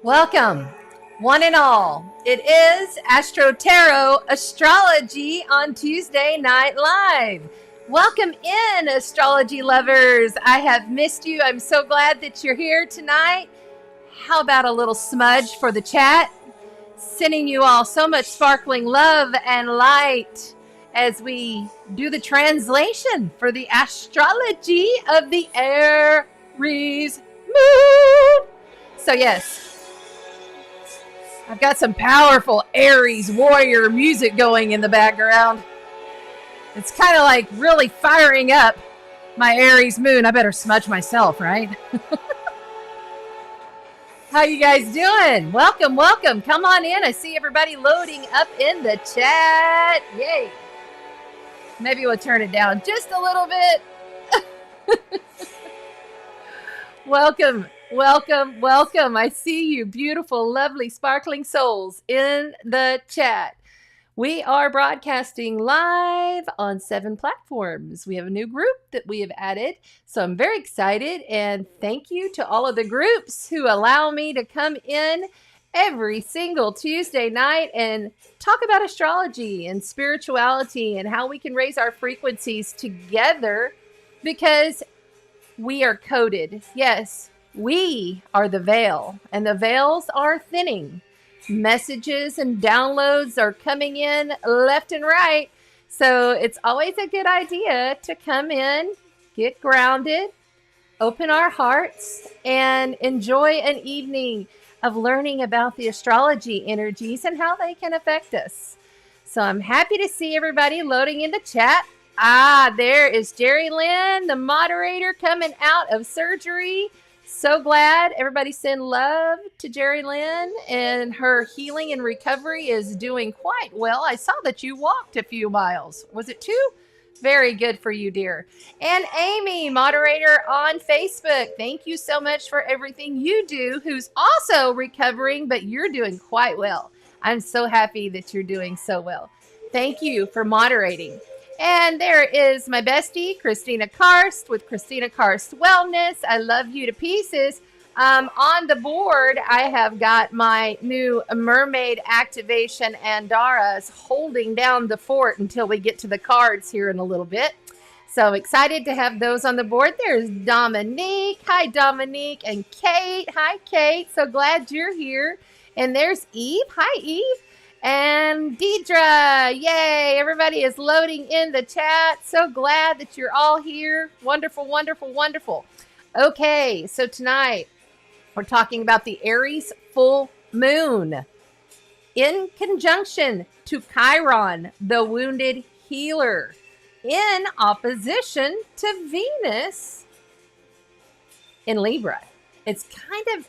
Welcome, one and all. It is Astro Tarot Astrology on Tuesday Night Live. Welcome in, astrology lovers. I have missed you. I'm so glad that you're here tonight. How about a little smudge for the chat? Sending you all so much sparkling love and light as we do the translation for the astrology of the Aries moon. So yes, I've got some powerful Aries warrior music going in the background. It's kind of like really firing up my Aries moon. I better smudge myself, right? How you guys doing? Welcome, welcome. Come on in. I see everybody loading up in the chat. Yay. Maybe we'll turn it down just a little bit. Welcome. Welcome, welcome. I see you, beautiful, lovely, sparkling souls in the chat. We are broadcasting live on 7 platforms. We have a new group that we have added, so I'm very excited. And thank you to all of the groups who allow me to come in every single Tuesday night and talk about astrology and spirituality and how we can raise our frequencies together, because we are coded. Yes. We are the veil, and the veils are thinning. Messages and downloads are coming in left and right. So it's always a good idea to come in, get grounded, open our hearts, and enjoy an evening of learning about the astrology energies and how they can affect us. So I'm happy to see everybody loading in the chat. There is Jerry Lynn, the moderator, coming out of surgery. So glad. Everybody send love to Jerry Lynn, and her healing and recovery is doing quite well. I saw that you walked a few miles. Was it 2? Very good for you, dear. And Amy, moderator on Facebook. Thank you so much for everything you do, who's also recovering, but you're doing quite well. I'm so happy that you're doing so well. Thank you for moderating. And there is my bestie, Christina Karst, with Christina Karst Wellness. I love you to pieces. On the board, I have got my new mermaid activation Andara's holding down the fort until we get to the cards here in a little bit. So excited to have those on the board. There's Dominique. Hi, Dominique. And Kate. Hi, Kate. So glad you're here. And there's Eve. Hi, Eve. And Deidre, yay, everybody is loading in the chat. So glad that you're all here. Wonderful, wonderful, wonderful. Okay, so tonight we're talking about the Aries full moon in conjunction to Chiron, the wounded healer, in opposition to Venus in Libra. It's kind of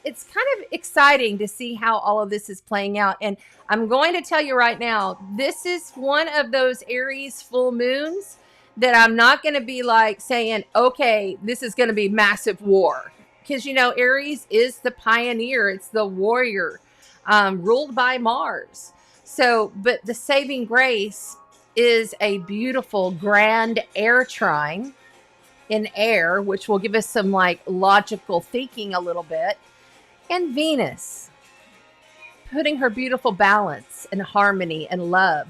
exciting to see how all of this is playing out. And I'm going to tell you right now, this is one of those Aries full moons that I'm not going to be like saying, okay, this is going to be massive war. Because, you know, Aries is the pioneer. It's the warrior, ruled by Mars. So, but the saving grace is a beautiful grand air trine in air, which will give us some like logical thinking a little bit. And Venus putting her beautiful balance and harmony and love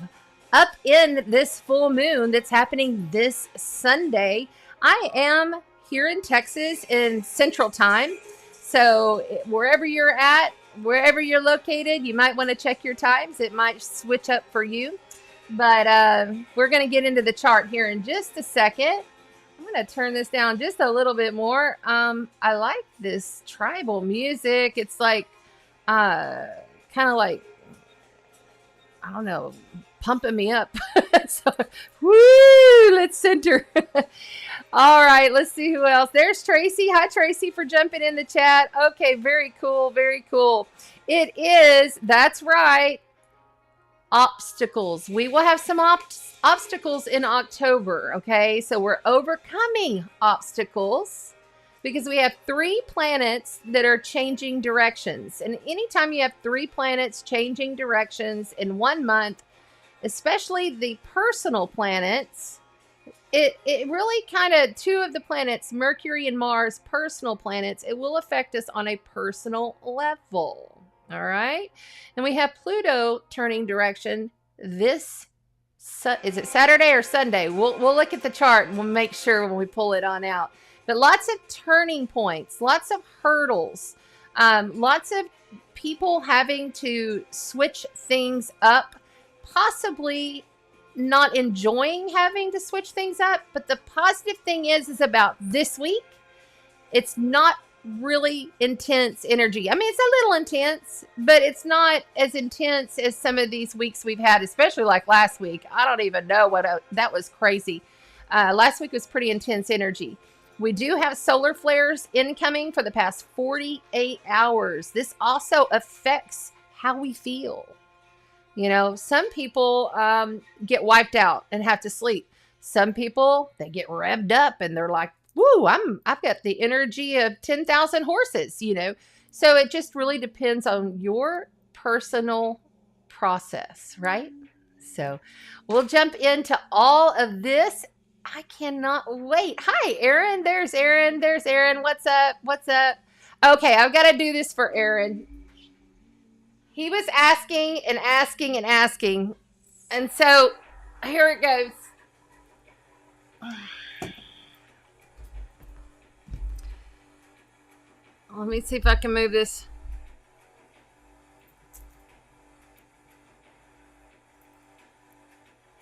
up in this full moon that's happening this Sunday. I am here in Texas in Central Time. So wherever you're at, wherever you're located, you might want to check your times. It might switch up for you. But we're going to get into the chart here in just a second. I'm going to turn this down just a little bit more. I like this tribal music. It's like, kind of like, I don't know, pumping me up. So, woo, let's center. All right, let's see who else. There's Tracy. Hi, Tracy, for jumping in the chat. Okay, very cool, very cool. It is, that's right, obstacles. We will have some obstacles in October, okay? So we're overcoming obstacles because we have 3 planets that are changing directions. And anytime you have 3 planets changing directions in 1 month, especially the personal planets, it really kind of, 2 of the planets, Mercury and Mars, personal planets, it will affect us on a personal level. All right. And we have Pluto turning direction this, is it Saturday or Sunday? We'll look at the chart and we'll make sure when we pull it on out. But lots of turning points, lots of hurdles, lots of people having to switch things up, possibly not enjoying having to switch things up. But the positive thing is about this week, it's not really intense energy. I mean, it's a little intense, but it's not as intense as some of these weeks we've had, especially like last week. I don't even know that was crazy. Last week was pretty intense energy. We do have solar flares incoming for the past 48 hours. This also affects how we feel. You know, some people get wiped out and have to sleep. Some people, they get revved up and they're like, woo, I've got the energy of 10,000 horses, you know. So it just really depends on your personal process, right? So we'll jump into all of this. I cannot wait. Hi, Aaron. There's Aaron. There's Aaron. What's up? What's up? Okay, I've got to do this for Aaron. He was asking and asking and asking. And so here it goes. Let me see if I can move this.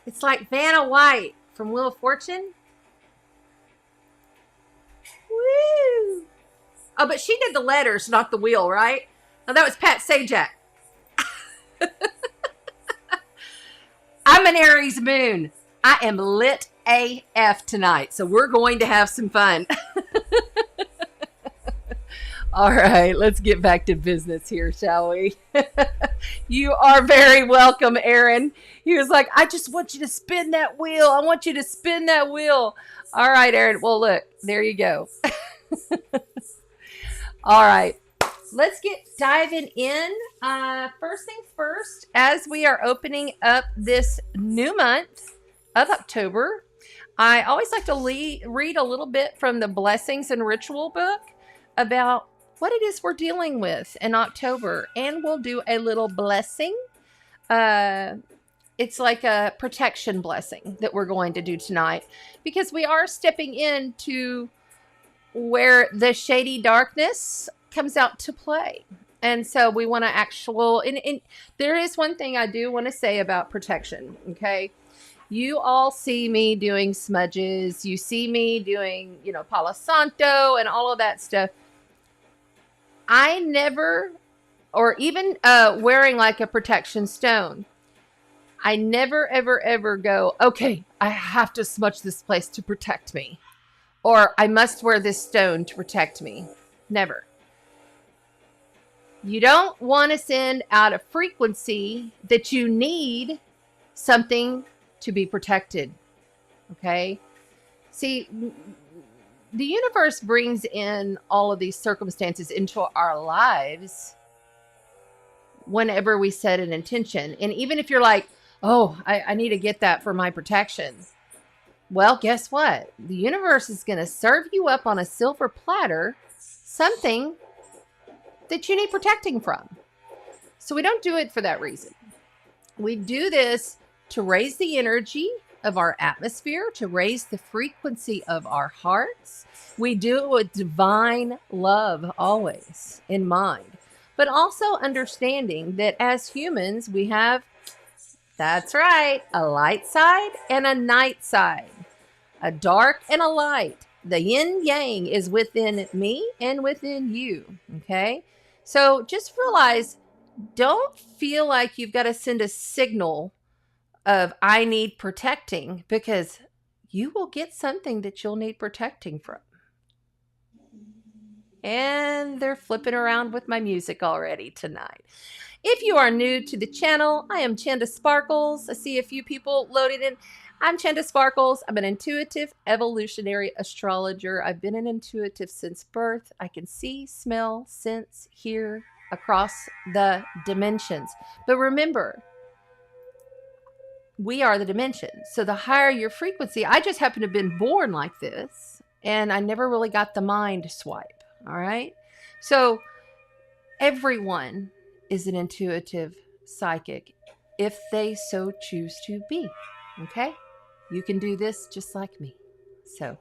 It's like Vanna White from Wheel of Fortune. Woo! Oh, but she did the letters, not the wheel, right? Oh, that was Pat Sajak. I'm an Aries moon. I am lit AF tonight, so we're going to have some fun. All right, let's get back to business here, shall we? You are very welcome, Aaron. He was like, I just want you to spin that wheel. I want you to spin that wheel. All right, Aaron. Well, look, there you go. All right, let's get diving in. First things first, as we are opening up this new month of October, I always like to read a little bit from the Blessings and Ritual book about what it is we're dealing with in October, and we'll do a little blessing. It's like a protection blessing that we're going to do tonight, because we are stepping into where the shady darkness comes out to play. And so we want to and there is one thing I do want to say about protection. Okay. You all see me doing smudges. You see me doing, Palo Santo and all of that stuff. I never, or even wearing like a protection stone, I never, ever, ever go, okay, I have to smudge this place to protect me. Or I must wear this stone to protect me. Never. You don't want to send out a frequency that you need something to be protected. Okay? See, the universe brings in all of these circumstances into our lives whenever we set an intention. And even if you're like, oh, I need to get that for my protection. Well, guess what? The universe is going to serve you up on a silver platter something that you need protecting from. So we don't do it for that reason. We do this to raise the energy of our atmosphere, to raise the frequency of our hearts. We do it with divine love always in mind, but also understanding that as humans, we have, that's right, a light side and a night side, a dark and a light. The yin yang is within me and within you. Okay. So just realize, don't feel like you've got to send a signal of I need protecting, because you will get something that you'll need protecting from. And they're flipping around with my music already tonight. If you are new to the channel, I am Chanda Sparkles. I see a few people loaded in. I'm Chanda Sparkles. I'm an intuitive evolutionary astrologer. I've been an intuitive since birth. I can see, smell, sense, hear across the dimensions. But remember, we are the dimensions. So the higher your frequency, I just happen to have been born like this, and I never really got the mind swipe. All right. So everyone is an intuitive psychic if they so choose to be. Okay? You can do this just like me. So,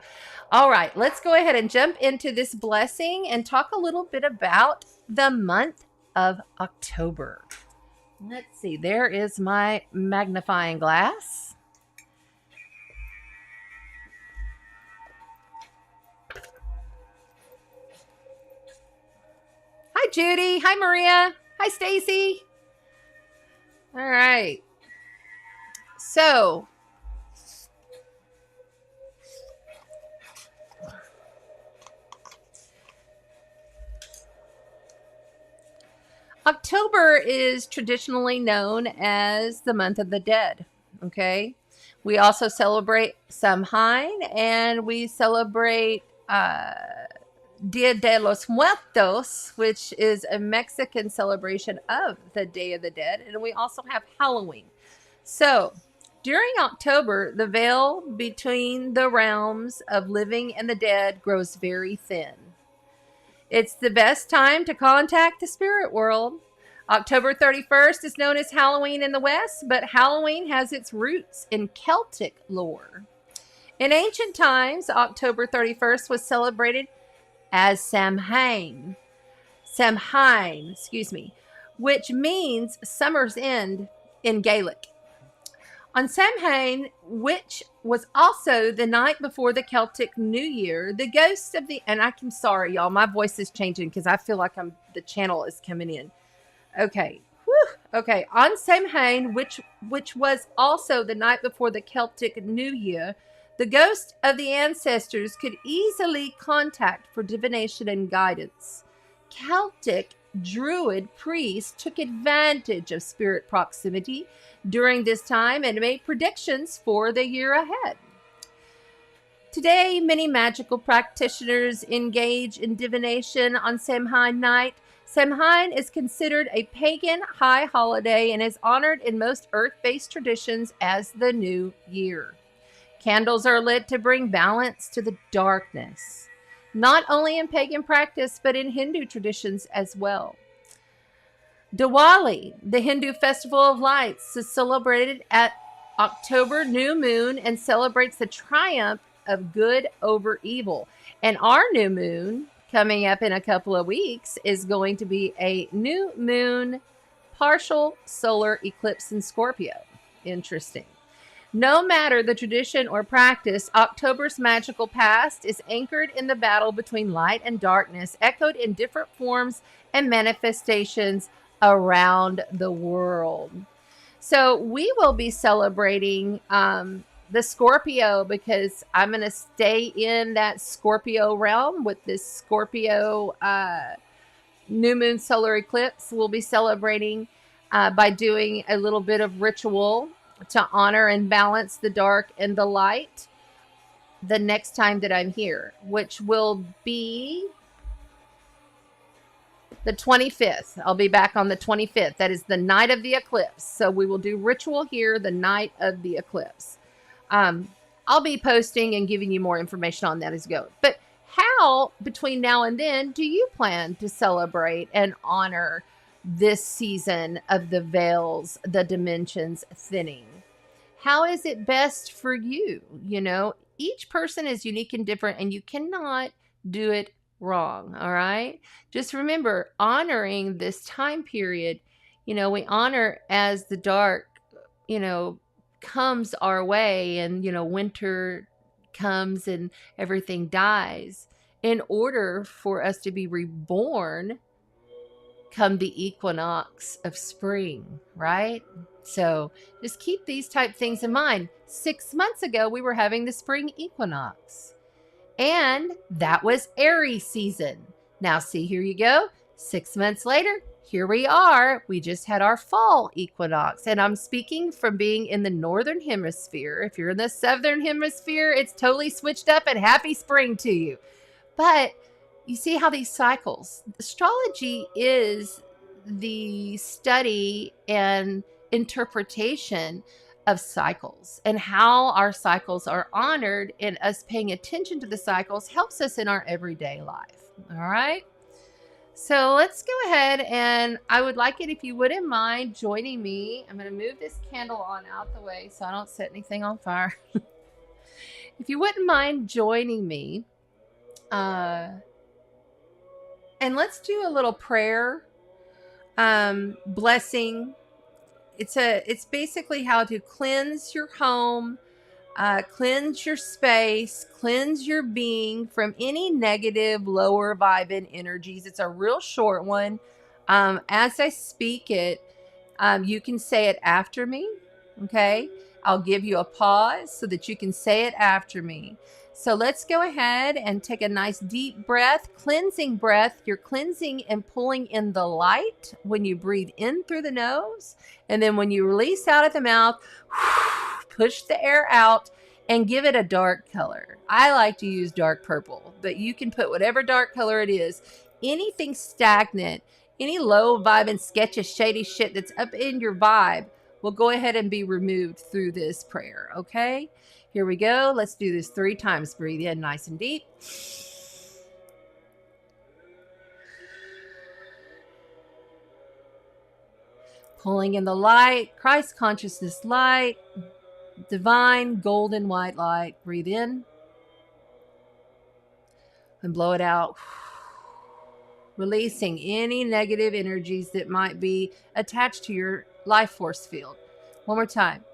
all right, let's go ahead and jump into this blessing and talk a little bit about the month of October. Let's see, there is my magnifying glass. Hi, Judy. Hi, Maria. Hi, Stacy. All right. So, October is traditionally known as the month of the dead. Okay. We also celebrate Samhain and we celebrate Dia de los Muertos, which is a Mexican celebration of the Day of the Dead. And we also have Halloween. So during October, the veil between the realms of living and the dead grows very thin. It's the best time to contact the spirit world. October 31st is known as Halloween in the West, but Halloween has its roots in Celtic lore. In ancient times, October 31st was celebrated as Samhain, which means summer's end in Gaelic. On Samhain, which was also the night before the Celtic New Year, the ghosts of the, and I'm sorry, y'all, my voice is changing because I feel like the channel is coming in. Okay. Whew. Okay. On Samhain, which was also the night before the Celtic New Year, the ghost of the ancestors could easily contact for divination and guidance. Celtic Druid priests took advantage of spirit proximity during this time and made predictions for the year ahead. Today, many magical practitioners engage in divination on Samhain night. Samhain is considered a pagan high holiday and is honored in most earth-based traditions as the new year. Candles are lit to bring balance to the darkness, not only in pagan practice, but in Hindu traditions as well. Diwali, the Hindu festival of lights, is celebrated at October new moon and celebrates the triumph of good over evil. And our new moon, coming up in a couple of weeks, is going to be a new moon partial solar eclipse in Scorpio. Interesting. No matter the tradition or practice, October's magical past is anchored in the battle between light and darkness, echoed in different forms and manifestations around the world. So we will be celebrating the Scorpio because I'm going to stay in that Scorpio realm with this Scorpio new moon solar eclipse. We'll be celebrating by doing a little bit of ritual to honor and balance the dark and the light the next time that I'm here, which will be the 25th. I'll be back on the 25th. That is the night of the eclipse. So we will do ritual here the night of the eclipse. I'll be posting and giving you more information on that as we go. But how, between now and then, do you plan to celebrate and honor this season of the veils, the dimensions thinning? How is it best for you? You know, each person is unique and different, and you cannot do it wrong. All right. Just remember, honoring this time period, you know, we honor as the dark, you know, comes our way and, you know, winter comes and everything dies in order for us to be reborn come the equinox of spring, right? So just keep these type things in mind. 6 months ago, we were having the spring equinox, and that was Aries season. Now, see, here you go. 6 months later, here we are. We just had our fall equinox, and I'm speaking from being in the northern hemisphere. If you're in the southern hemisphere, it's totally switched up, and happy spring to you. But you see how these cycles, astrology is the study and interpretation of cycles, and how our cycles are honored, and us paying attention to the cycles helps us in our everyday life. All right. So let's go ahead, and I would like it if you wouldn't mind joining me. I'm going to move this candle on out the way so I don't set anything on fire. If you wouldn't mind joining me, and let's do a little prayer, blessing. It's basically how to cleanse your home, cleanse your space, cleanse your being from any negative, lower vibing energies. It's a real short one. As I speak it, you can say it after me. Okay. I'll give you a pause so that you can say it after me. So let's go ahead and take a nice deep breath, cleansing breath. You're cleansing and pulling in the light when you breathe in through the nose. And then when you release out of the mouth, push the air out and give it a dark color. I like to use dark purple, but you can put whatever dark color it is. Anything stagnant, any low vibe and sketchy, shady shit that's up in your vibe will go ahead and be removed through this prayer. Okay, here we go. Let's do this 3 times. Breathe in nice and deep. Pulling in the light, Christ consciousness light, divine golden white light. Breathe in and blow it out. Releasing any negative energies that might be attached to your life force field. One more time.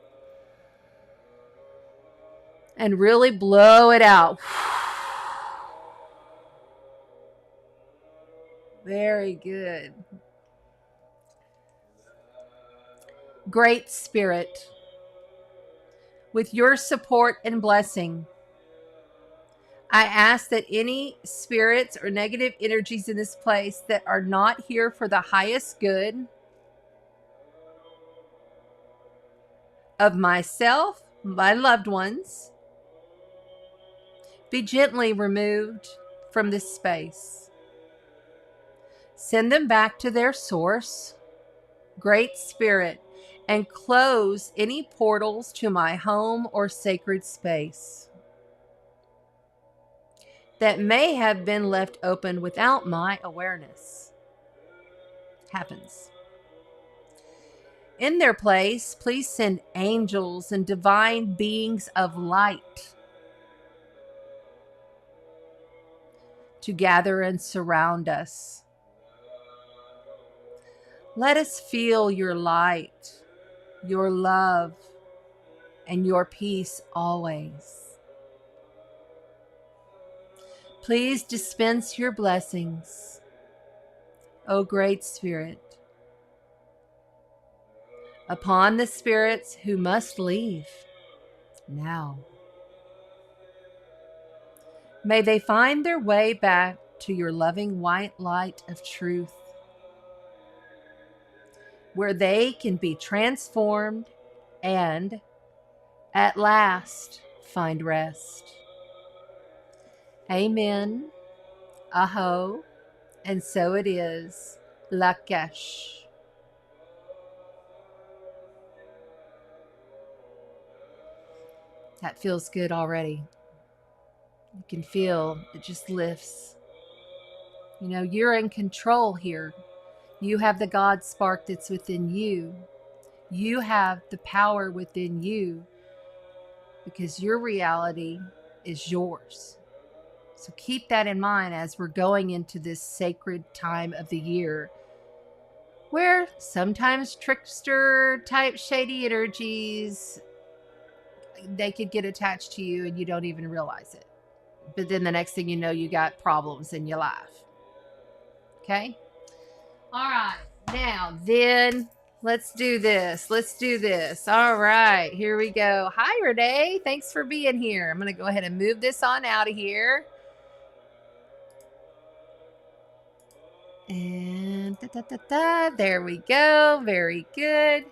And really blow it out. Very good. Great Spirit, with your support and blessing, I ask that any spirits or negative energies in this place that are not here for the highest good of myself, my loved ones, be gently removed from this space. Send them back to their source, Great Spirit, and close any portals to my home or sacred space that may have been left open without my awareness. Happens. In their place, please send angels and divine beings of light to gather and surround us. Let us feel your light, your love, and your peace always. Please dispense your blessings, O Great Spirit, upon the spirits who must leave now. May they find their way back to your loving white light of truth, where they can be transformed and, at last, find rest. Amen. Aho. And so it is. Lakesh. That feels good already. You can feel it just lifts. You know, you're in control here. You have the God spark that's within you. You have the power within you because your reality is yours. So keep that in mind as we're going into this sacred time of the year where sometimes trickster type shady energies, they could get attached to you and you don't even realize it. But then the next thing you know, you got problems in your life. Okay? All right. Now, then let's do this. Let's do this. All right. Here we go. Hi, Renee. Thanks for being here. I'm going to go ahead and move this on out of here. And there we go. Very good.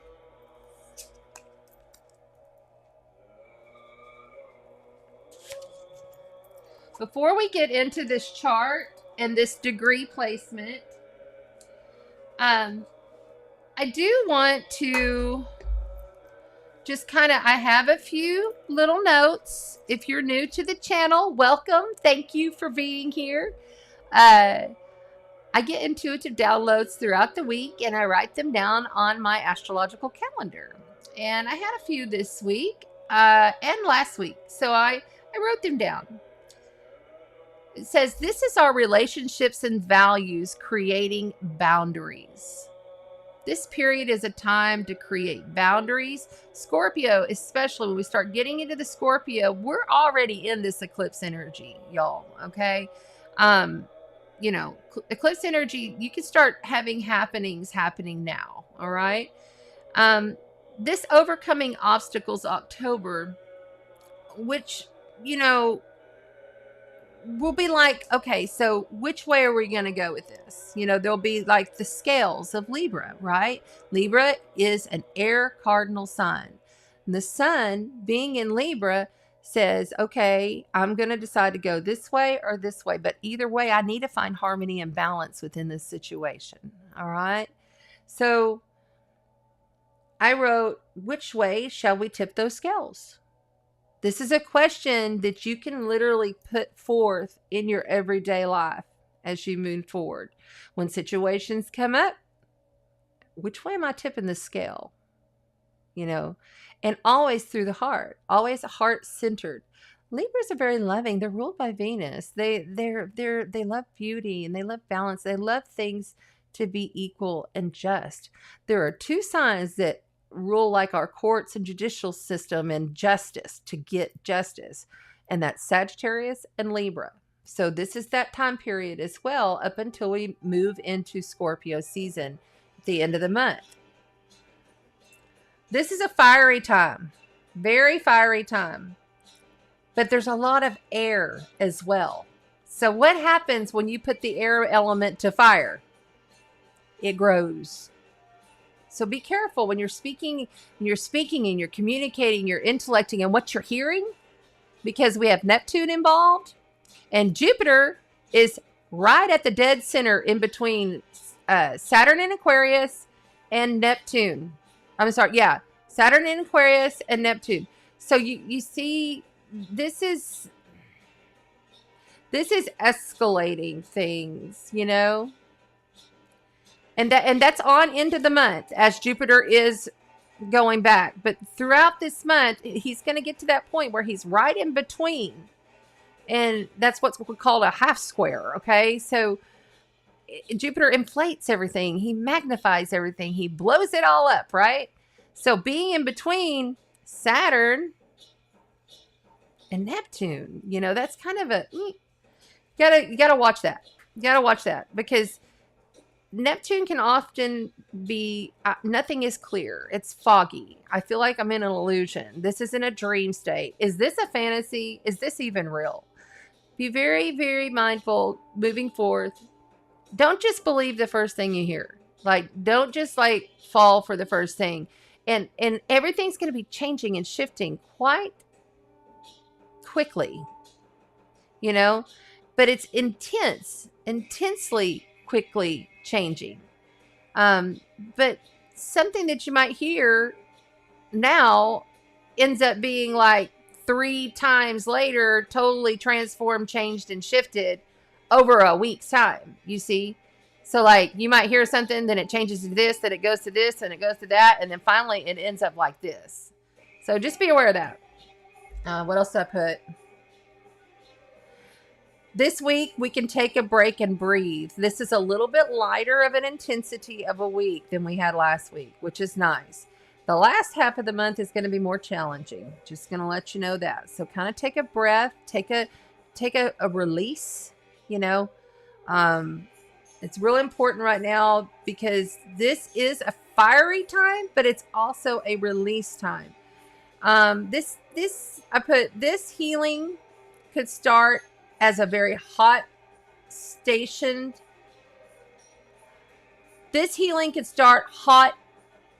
Before we get into this chart and this degree placement, I do want to just I have a few little notes. If you're new to the channel, welcome. Thank you for being here. I get intuitive downloads throughout the week and I write them down on my astrological calendar. And I had a few this week and last week. So I wrote them down. It says, this is our relationships and values creating boundaries. This period is a time to create boundaries. Scorpio, especially when we start getting into the Scorpio, we're already in this eclipse energy, y'all. Okay. You know, eclipse energy, you can start having happenings happening now. All right. This overcoming obstacles October, which, you know, we'll be like, okay, so which way are we going to go with this? You know, there'll be like the scales of Libra, right? Libra is an air cardinal sign. And the sun being in Libra says, okay, I'm going to decide to go this way or this way. But either way, I need to find harmony and balance within this situation. All right. So I wrote, which way shall we tip those scales? This is a question that you can literally put forth in your everyday life as you move forward. When situations come up, which way am I tipping the scale? You know, and always through the heart, always heart-centered. Libras are very loving. They're ruled by Venus. They love beauty and they love balance. They love things to be equal and just. There are two signs that rule like our courts and judicial system and justice, to get justice, and that's Sagittarius and Libra. So this is that time period as well, up until we move into Scorpio season at the end of the month. This is a fiery time, very fiery time, but there's a lot of air as well. So what happens when you put the air element to fire? It grows. So be careful when you're speaking and you're communicating, you're intellecting and what you're hearing, because we have Neptune involved and Jupiter is right at the dead center in between Saturn and Aquarius and Neptune. I'm sorry. Yeah. Saturn and Aquarius and Neptune. So you see, this is escalating things, you know? And that's on into the month as Jupiter is going back. But throughout this month, he's going to get to that point where he's right in between. And that's what's called a half square, okay? So Jupiter inflates everything. He magnifies everything. He blows it all up, right? So being in between Saturn and Neptune, you know, that's kind of you gotta watch that. You gotta watch that because Neptune can often be, nothing is clear. It's foggy. I feel like I'm in an illusion. This isn't a dream state. Is this a fantasy? Is this even real? Be very, very mindful moving forth. Don't just believe the first thing you hear. Like, don't just like fall for the first thing. And everything's going to be changing and shifting quite quickly, you know, but it's intensely quickly changing. But something that you might hear now ends up being like 3 times later, totally transformed, changed, and shifted over a week's time, you see? So like you might hear something, then it changes to this, then it goes to this, and it goes to that, and then finally it ends up like this. So just be aware of that. What else did I put? This week, we can take a break and breathe. This is a little bit lighter of an intensity of a week than we had last week, which is nice. The last half of the month is going to be more challenging. Just going to let you know that. So kind of take a breath, take a release, you know. It's really important right now because this is a fiery time, but it's also a release time. I put this healing could start as a very hot stationed. This healing could start hot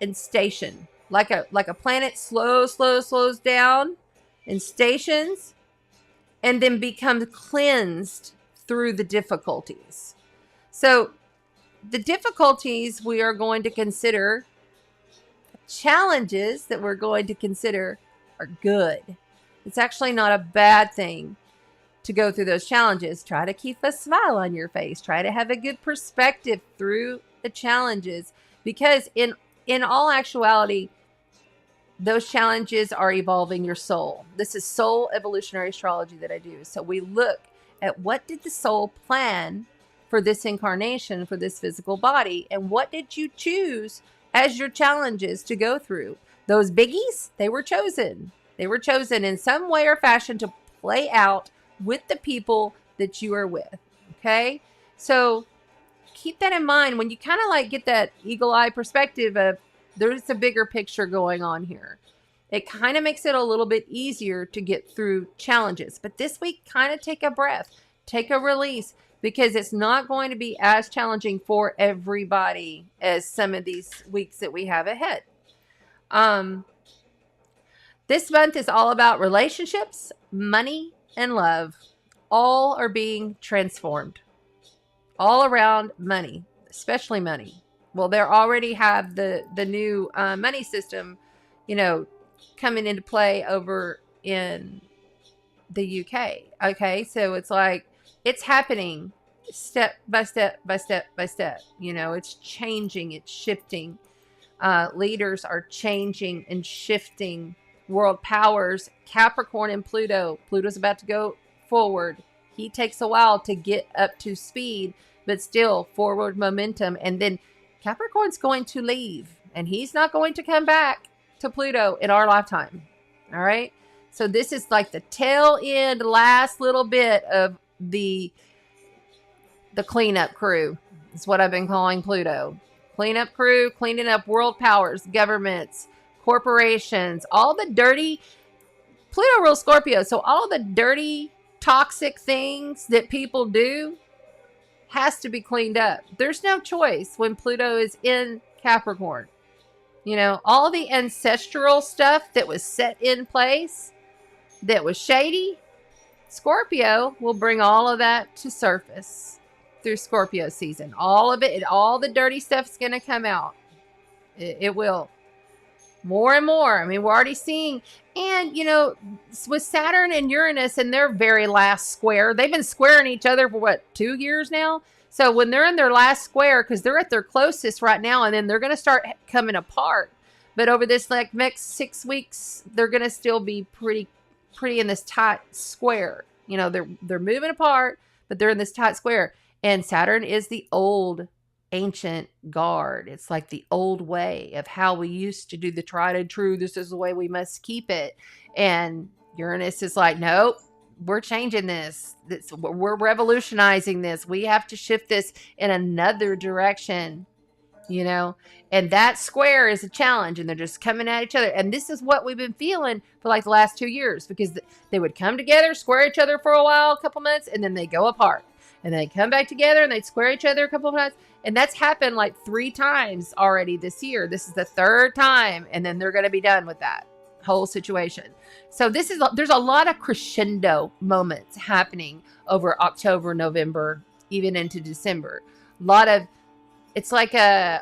and stationed, like a planet slows down and stations, and then becomes cleansed through the difficulties. So the difficulties we are going to consider, challenges that we're going to consider are good. It's actually not a bad thing to go through those challenges. Try to keep a smile on your face. Try to have a good perspective through the challenges, because in all actuality, those challenges are evolving your soul. This is soul evolutionary astrology that I do. So we look at what did the soul plan for this incarnation, for this physical body, and what did you choose as your challenges to go through? Those biggies, they were chosen. They were chosen in some way or fashion to play out with the people that you are with. Okay? So keep that in mind when you kind of like get that eagle eye perspective of there's a bigger picture going on here. It kind of makes it a little bit easier to get through challenges. But this week, kind of take a breath, take a release, because it's not going to be as challenging for everybody as some of these weeks that we have ahead. This month is all about relationships, money, and love. All are being transformed. All around money, especially money. Well, they already have the new money system, coming into play over in the UK. Okay, so it's like it's happening step by step by step by step. It's changing, it's shifting. Leaders are changing and shifting. World powers, Capricorn and Pluto. Pluto's about to go forward. He takes a while to get up to speed, but still forward momentum. And then Capricorn's going to leave, and he's not going to come back to Pluto in our lifetime. All right. So this is like the tail end, last little bit of the cleanup crew. Is what I've been calling Pluto. Cleanup crew, cleaning up world powers, governments, corporations, all the dirty. Pluto rules Scorpio, so all the dirty, toxic things that people do has to be cleaned up. There's no choice when Pluto is in Capricorn. All the ancestral stuff that was set in place that was shady, Scorpio will bring all of that to surface through Scorpio season. All of it, all the dirty stuff is going to come out. It will. More and more. I mean, we're already seeing, and with Saturn and Uranus in their very last square, they've been squaring each other for 2 years now? So when they're in their last square, because they're at their closest right now, and then they're going to start coming apart. But over this next 6 weeks, they're going to still be pretty in this tight square. They're moving apart, but they're in this tight square. And Saturn is the old ancient guard. It's like the old way of how we used to do the tried and true. This is the way we must keep it. And Uranus is like, nope, we're changing this. We're revolutionizing this. We have to shift this in another direction, and that square is a challenge, and they're just coming at each other. And this is what we've been feeling for like the last 2 years, because they would come together, square each other for a while, a couple months, and then they go apart. And they come back together and they'd square each other a couple of times. And that's happened like 3 times already this year. This is the 3rd time. And then they're going to be done with that whole situation. So there's a lot of crescendo moments happening over October, November, even into December. It's like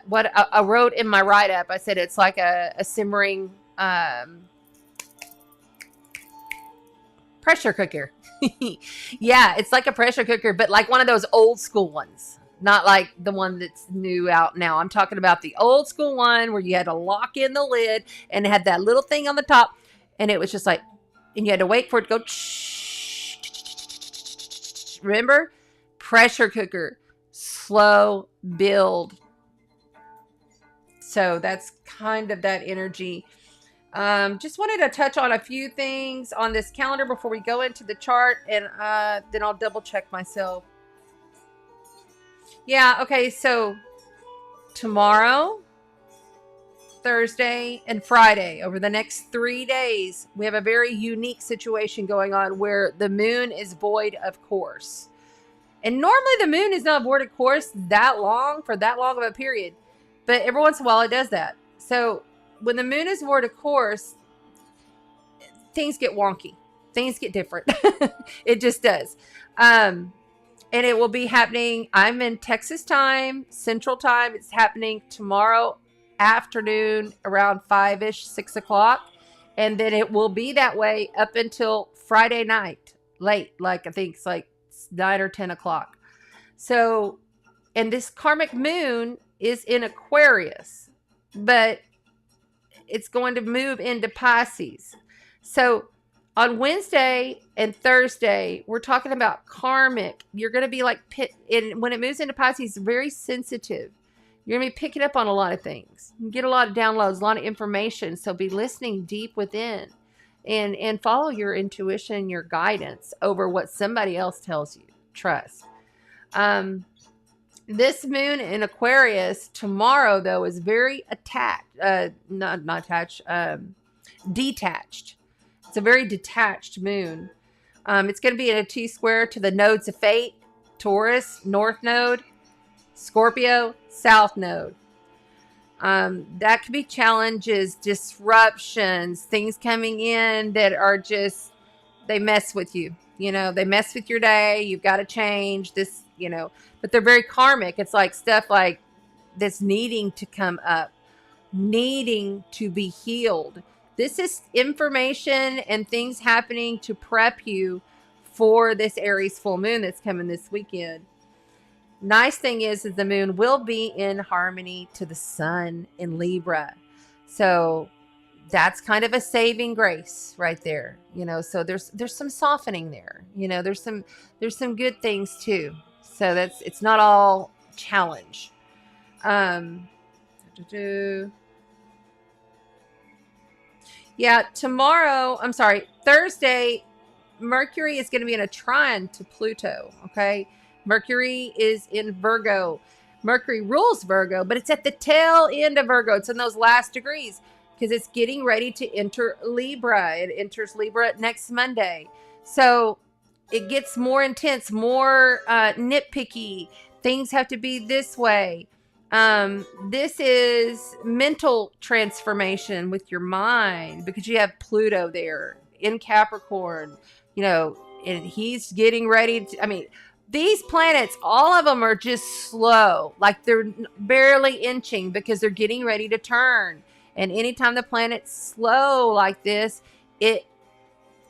what I wrote in my write-up. I said it's like a simmering pressure cooker. Yeah, it's like a pressure cooker, but like one of those old school ones. Not like the one that's new out now. I'm talking about the old school one where you had to lock in the lid and it had that little thing on the top. And it was just like, and you had to wait for it to go. Remember? Pressure cooker. Slow build. So that's kind of that energy. Just wanted to touch on a few things on this calendar before we go into the chart, and then I'll double check myself. Yeah, okay, so tomorrow, Thursday, and Friday, over the next 3 days, we have a very unique situation going on where the moon is void of course. And normally the moon is not void of course for that long of a period, but every once in a while it does that. So when the moon is void of course, things get wonky. Things get different. It just does. And it will be happening. I'm in Texas time, Central time. It's happening tomorrow afternoon around 5-ish, 6 o'clock. And then it will be that way up until Friday night. late, like I think it's like 9 or 10 o'clock. So, and this karmic moon is in Aquarius, but it's going to move into Pisces. So on Wednesday and Thursday, we're talking about karmic. You're going to be like, when it moves into Pisces, very sensitive. You're going to be picking up on a lot of things. You get a lot of downloads, a lot of information. So be listening deep within and follow your intuition, your guidance over what somebody else tells you. Trust. This moon in Aquarius tomorrow, though, is very detached. It's a very detached moon. It's going to be in a T-square to the nodes of fate: Taurus, North Node; Scorpio, South Node. That could be challenges, disruptions, things coming in that are just, they mess with you. They mess with your day. You've got to change this, but they're very karmic. It's like stuff like this needing to come up, needing to be healed. This is information and things happening to prep you for this Aries full moon that's coming this weekend. Nice thing is the moon will be in harmony to the sun in Libra. So that's kind of a saving grace right there. So there's some softening there. There's some good things too. So it's not all challenge. Yeah, Thursday, Mercury is going to be in a trine to Pluto. Okay. Mercury is in Virgo. Mercury rules Virgo, but it's at the tail end of Virgo. It's in those last degrees because it's getting ready to enter Libra. It enters Libra next Monday. So it gets more intense, more nitpicky. Things have to be this way. This is mental transformation with your mind because you have Pluto there in Capricorn, and he's getting ready to, these planets, all of them are just slow, like they're barely inching because they're getting ready to turn. And anytime the planet's slow like this, it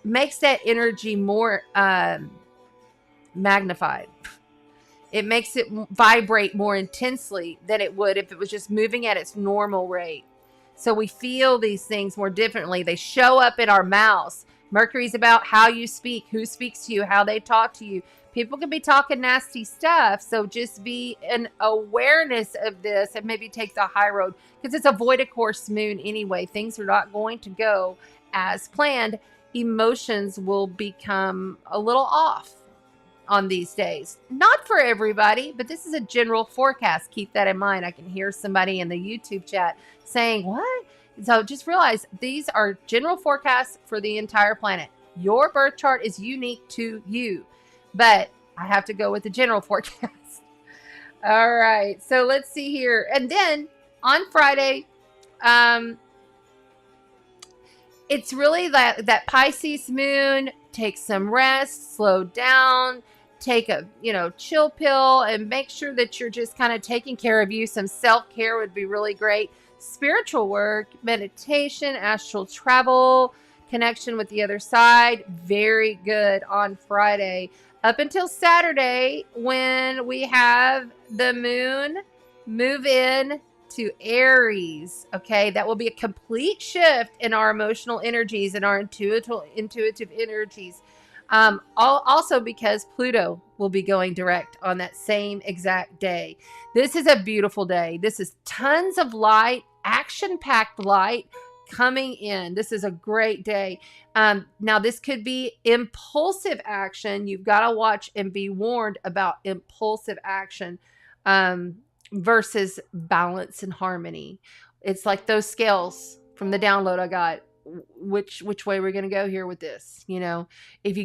makes that energy more magnified. It makes it vibrate more intensely than it would if it was just moving at its normal rate. So we feel these things more differently. They show up in our mouths. Mercury's about how you speak, who speaks to you, how they talk to you. People can be talking nasty stuff, so just be an awareness of this and maybe take the high road because it's a void of course moon anyway. Things are not going to go as planned. Emotions will become a little off on these days. Not for everybody, but this is a general forecast. Keep that in mind. I can hear somebody in the YouTube chat saying, what? So just realize these are general forecasts for the entire planet. Your birth chart is unique to you. But I have to go with the general forecast. All right. So let's see here. And then on Friday, it's really that Pisces moon. Take some rest, slow down, take a, chill pill and make sure that you're just kind of taking care of you. Some self-care would be really great. Spiritual work, meditation, astral travel, connection with the other side. Very good on Friday. Up until Saturday, when we have the moon move in to Aries. Okay, that will be a complete shift in our emotional energies and our intuitive energies. Also because Pluto will be going direct on that same exact day. This is a beautiful day. This is tons of light, action-packed light coming in. This is a great day. Now this could be impulsive action. You've got to watch and be warned about impulsive action versus balance and harmony. It's like those scales from the download I got. Which way we're going to go here with this? If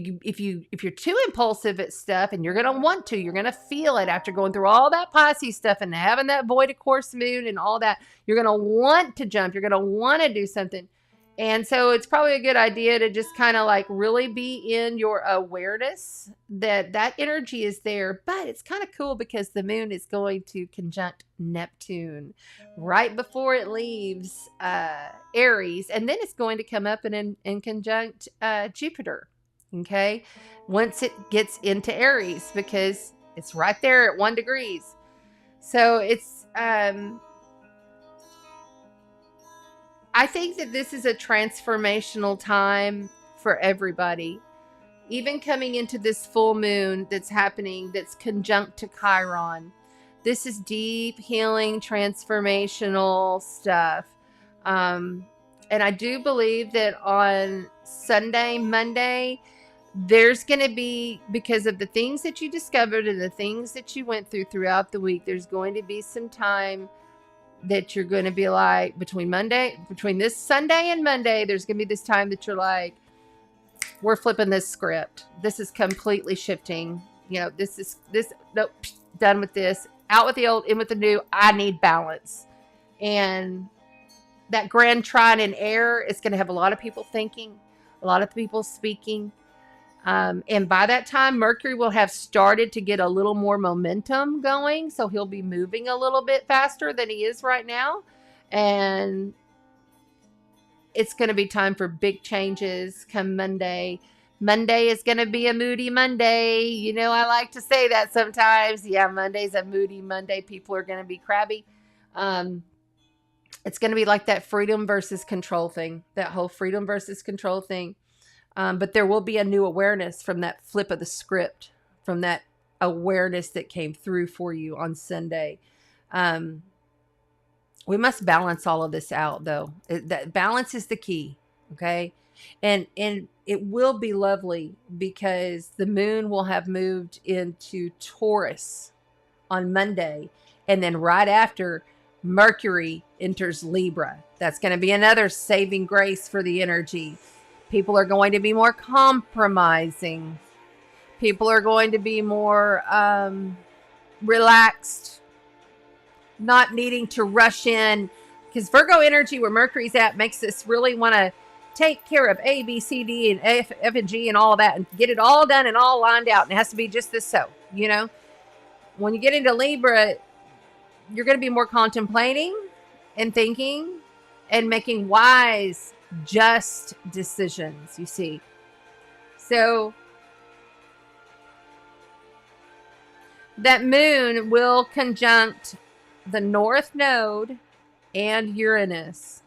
you're too impulsive at stuff and you're going to you're going to feel it after going through all that Pisces stuff and having that void of course moon and all that, you're going to want to jump. You're going to want to do something. And so it's probably a good idea to just kind of like really be in your awareness that energy is there. But it's kind of cool because the moon is going to conjunct Neptune right before it leaves Aries. And then it's going to come up and conjunct Jupiter. Okay. Once it gets into Aries, because it's right there at 1 degrees. So it's, I think that this is a transformational time for everybody. Even coming into this full moon that's happening, that's conjunct to Chiron. This is deep healing, transformational stuff. And I do believe that on Sunday, Monday, there's going to be, because of the things that you discovered and the things that you went through throughout the week, there's going to be some time that you're going to be like, between this Sunday and Monday, there's going to be this time that you're like, we're flipping this script. This is completely shifting. You know, nope, done with this. Out with the old, in with the new. I need balance. And that grand trine in air is going to have a lot of people thinking, a lot of people speaking. And by that time, Mercury will have started to get a little more momentum going. So he'll be moving a little bit faster than he is right now. And it's going to be time for big changes come Monday. Monday is going to be a moody Monday. You know, I like to say that sometimes. Yeah, Monday's a moody Monday. People are going to be crabby. It's going to be like that freedom versus control thing, that whole freedom versus control thing. But there will be a new awareness from that flip of the script, from that awareness that came through for you on Sunday. We must balance all of this out, though. That balance is the key, okay? And it will be lovely because the moon will have moved into Taurus on Monday. And then right after, Mercury enters Libra. That's going to be another saving grace for the energy. People are going to be more compromising. People are going to be more relaxed, not needing to rush in, because Virgo energy, where Mercury's at, makes us really want to take care of A, B, C, D, and F, and G, and all that, and get it all done and all lined out. And it has to be just this, so, you know. When you get into Libra, you're going to be more contemplating and thinking and making wise, just decisions, you see. So that moon will conjunct the North Node and Uranus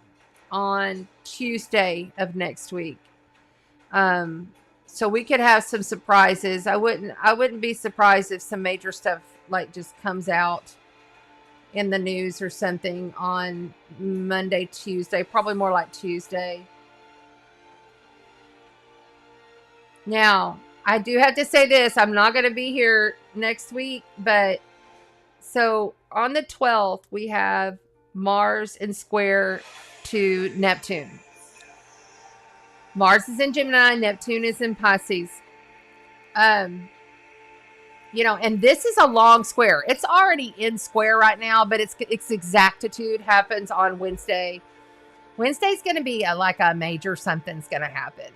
on Tuesday of next week. So we could have some surprises. I wouldn't be surprised if some major stuff like just comes out in the news or something on Monday, Tuesday, probably more like Tuesday. Now, I do have to say this. I'm not going to be here next week, but so on the 12th, we have Mars in square to Neptune. Mars is in Gemini, Neptune is in Pisces. You know, and this is a long square. It's already in square right now, but its exactitude happens on Wednesday. Wednesday's going to be like a major something's going to happen.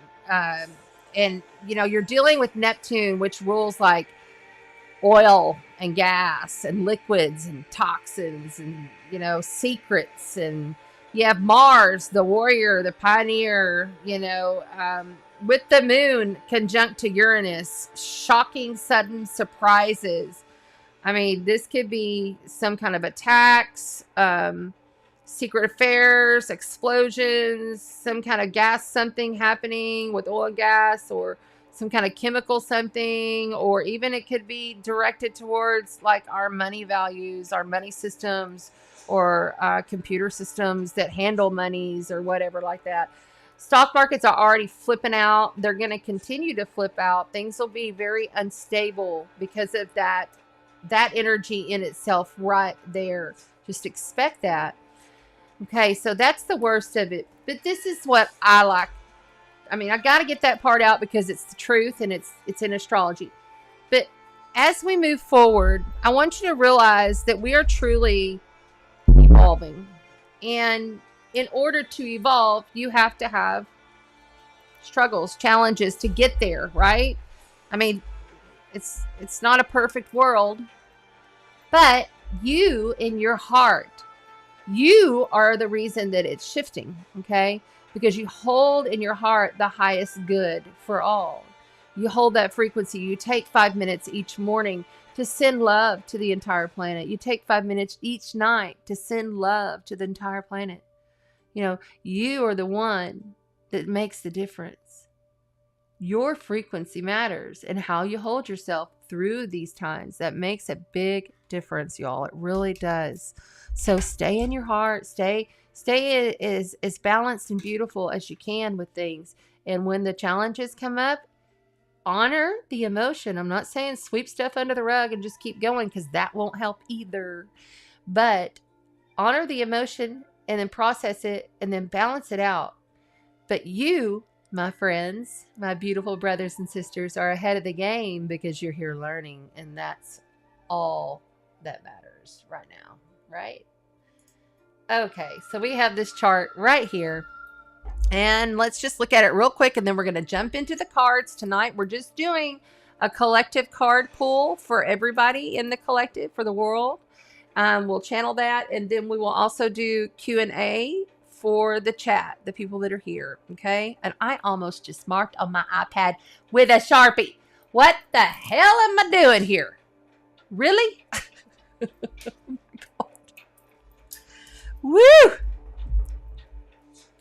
And, you know, you're dealing with Neptune, which rules like oil and gas and liquids and toxins and, you know, secrets. And you have Mars, the warrior, the pioneer, you know, with the moon conjunct to Uranus, shocking, sudden surprises. I mean, this could be some kind of attacks, secret affairs, explosions, some kind of gas, something happening with oil and gas, or some kind of chemical something, or even it could be directed towards like our money values, our money systems, or computer systems that handle monies or whatever like that. Stock markets are already flipping out. They're going to continue to flip out. Things will be very unstable because of that energy in itself right there. Just expect that. Okay, so that's the worst of it. But this is what I like. I mean, I got to get that part out because it's the truth and it's in astrology. But as we move forward, I want you to realize that we are truly evolving. And in order to evolve, you have to have struggles, challenges to get there, right? I mean, it's not a perfect world, but you in your heart, you are the reason that it's shifting, okay? Because you hold in your heart the highest good for all. You hold that frequency. You take 5 minutes each morning to send love to the entire planet. You take 5 minutes each night to send love to the entire planet. You know, you are the one that makes the difference. Your frequency matters, and how you hold yourself through these times, that makes a big difference, y'all. It really does. So stay in your heart, stay as balanced and beautiful as you can with things. And when the challenges come up, honor the emotion. I'm not saying sweep stuff under the rug and just keep going, because that won't help either. But honor the emotion and then process it and then balance it out. But you, my friends, my beautiful brothers and sisters, are ahead of the game because you're here learning, and that's all that matters right now, right? Okay, so we have this chart right here, and let's just look at it real quick, and then we're going to jump into the cards. Tonight we're just doing a collective card pull for everybody in the collective, for the world. We'll channel that, and then we will also do Q&A for the chat, the people that are here, okay? And I almost just marked on my iPad with a Sharpie. What the hell am I doing here? Really? Woo!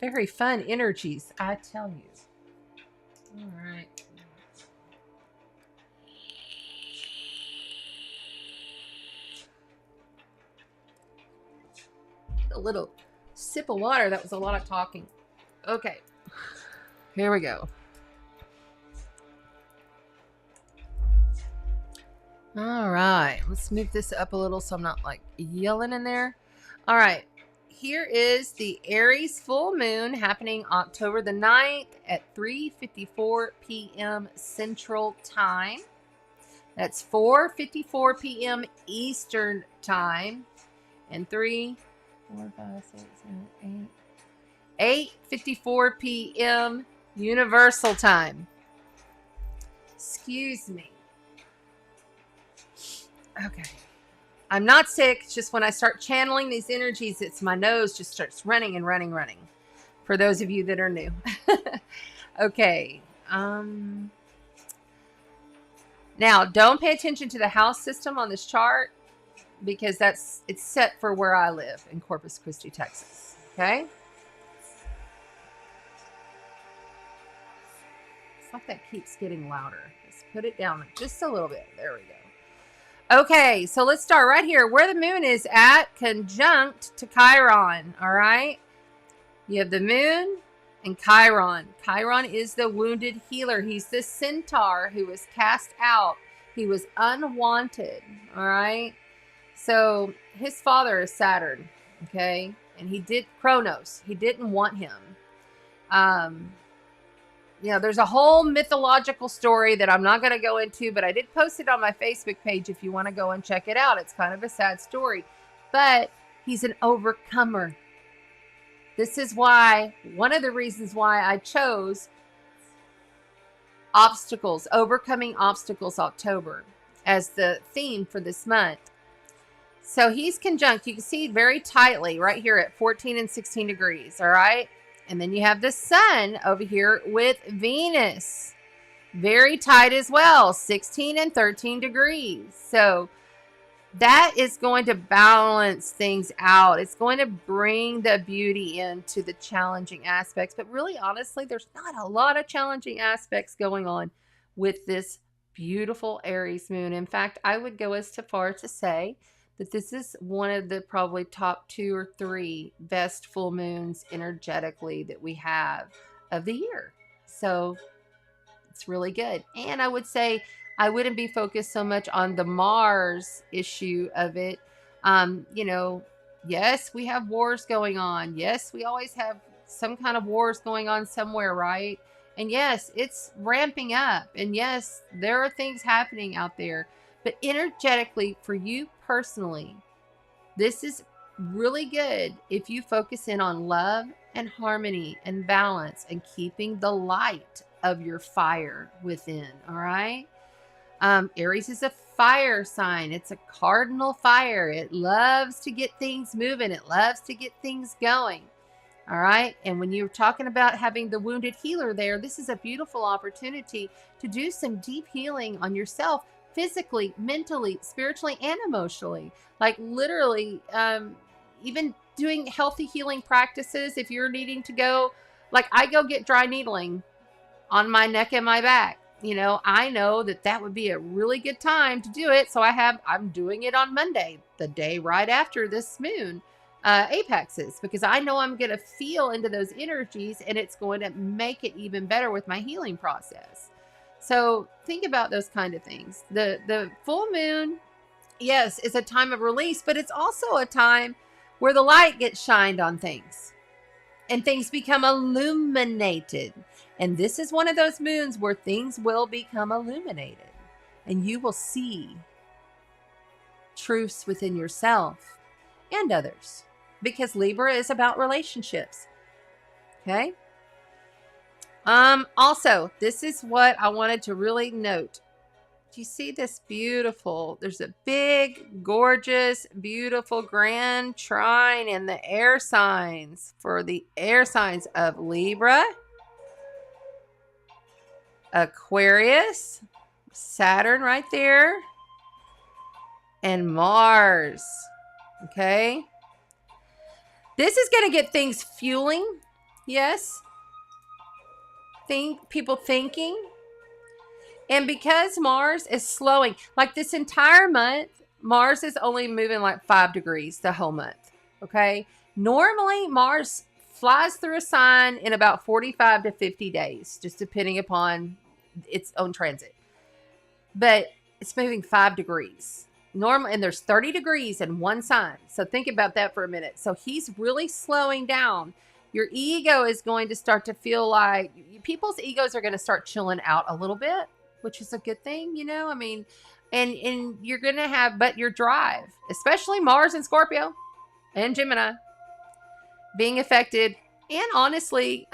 Very fun energies, I tell you. All right. A little sip of water. That was a lot of talking. Okay. Here we go. All right. Let's move this up a little so I'm not like yelling in there. All right. Here is the Aries full moon happening October the 9th at 3:54 p.m. Central Time. That's 4:54 p.m. Eastern Time. And 3, 4, 5, 6, 7, 8. 8:54 p.m. Universal Time. Excuse me. Okay. I'm not sick. It's just when I start channeling these energies, it's my nose just starts running and running. For those of you that are new. Okay. Now, don't pay attention to the house system on this chart, because it's set for where I live in Corpus Christi, Texas. Okay? It's like that keeps getting louder. Let's put it down just a little bit. There we go. Okay, so let's start right here. Where the moon is at, conjunct to Chiron, all right? You have the moon and Chiron. Chiron is the wounded healer. He's the centaur who was cast out. He was unwanted, all right? So his father is Saturn, okay? And he did Kronos. He didn't want him. You know, there's a whole mythological story that I'm not going to go into, but I did post it on my Facebook page if you want to go and check it out. It's kind of a sad story, but he's an overcomer. This is why, one of the reasons why I chose obstacles, overcoming obstacles October as the theme for this month. So he's conjunct. You can see very tightly right here at 14 and 16 degrees. All right. And then you have the sun over here with Venus. Very tight as well, 16 and 13 degrees. So that is going to balance things out. It's going to bring the beauty into the challenging aspects. But really, honestly, there's not a lot of challenging aspects going on with this beautiful Aries moon. In fact, I would go as far to say that this is one of the probably top 2 or 3 best full moons energetically that we have of the year. So it's really good. And I would say I wouldn't be focused so much on the Mars issue of it. You know, yes, we have wars going on. Yes, we always have some kind of wars going on somewhere, right? And yes, it's ramping up. And yes, there are things happening out there. But energetically, for you personally, this is really good if you focus in on love and harmony and balance and keeping the light of your fire within, all right? Aries is a fire sign. It's a cardinal fire. It loves to get things moving. It loves to get things going. All right. And when you're talking about having the wounded healer there, this is a beautiful opportunity to do some deep healing on yourself, physically, mentally, spiritually, and emotionally. Like literally, even doing healthy healing practices. If you're needing to go, like I go get dry needling on my neck and my back. You know, I know that that would be a really good time to do it. So I'm doing it on Monday, the day right after this moon apexes, because I know I'm going to feel into those energies and it's going to make it even better with my healing process. So think about those kind of things. The full moon, yes, is a time of release, but it's also a time where the light gets shined on things and things become illuminated. And this is one of those moons where things will become illuminated and you will see truths within yourself and others, because Libra is about relationships. Okay. Also, this is what I wanted to really note. Do you see this beautiful? There's a big, gorgeous, beautiful grand trine in the air signs for the air signs of Libra, Aquarius, Saturn right there, and Mars. Okay. This is going to get things fueling. Yes. People thinking. And because Mars is slowing, like this entire month, Mars is only moving like 5 degrees the whole month. Okay. Normally, Mars flies through a sign in about 45 to 50 days, just depending upon its own transit. But it's moving 5 degrees. Normal, and there's 30 degrees in one sign. So think about that for a minute. So he's really slowing down. Your ego is going to start to feel like people's egos are going to start chilling out a little bit, which is a good thing, you know. I mean, and you're going to have, but your drive, especially Mars and Scorpio and Gemini being affected, and honestly,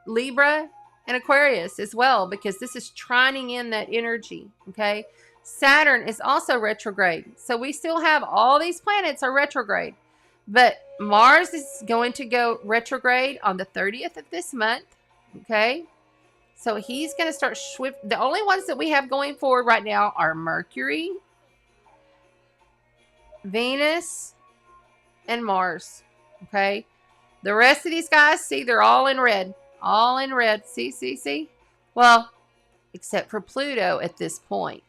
Libra and Aquarius as well, because this is trining in that energy. Okay. Saturn is also retrograde. So we still have all these planets are retrograde, but Mars is going to go retrograde on the 30th of this month. Okay. So he's going to start the only ones that we have going forward right now are Mercury, Venus, and Mars. Okay. The rest of these guys, see, they're all in red. All in red. See. Well, except for Pluto at this point.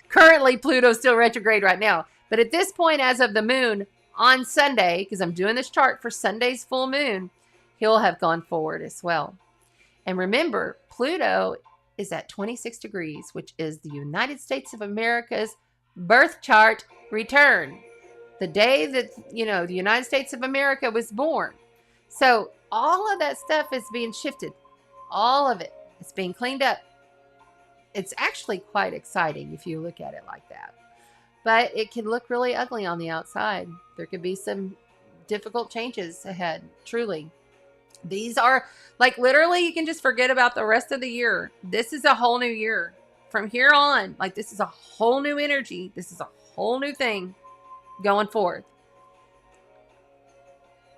Currently, Pluto's still retrograde right now. But at this point, as of the moon on Sunday, because I'm doing this chart for Sunday's full moon, he'll have gone forward as well. And remember, Pluto is at 26 degrees, which is the United States of America's birth chart return. The day that, you know, the United States of America was born. So all of that stuff is being shifted. All of it. It's being cleaned up. It's actually quite exciting if you look at it like that. But it can look really ugly on the outside. There could be some difficult changes ahead, truly. These are, like, literally, you can just forget about the rest of the year. This is a whole new year. From here on, like, this is a whole new energy. This is a whole new thing going forth.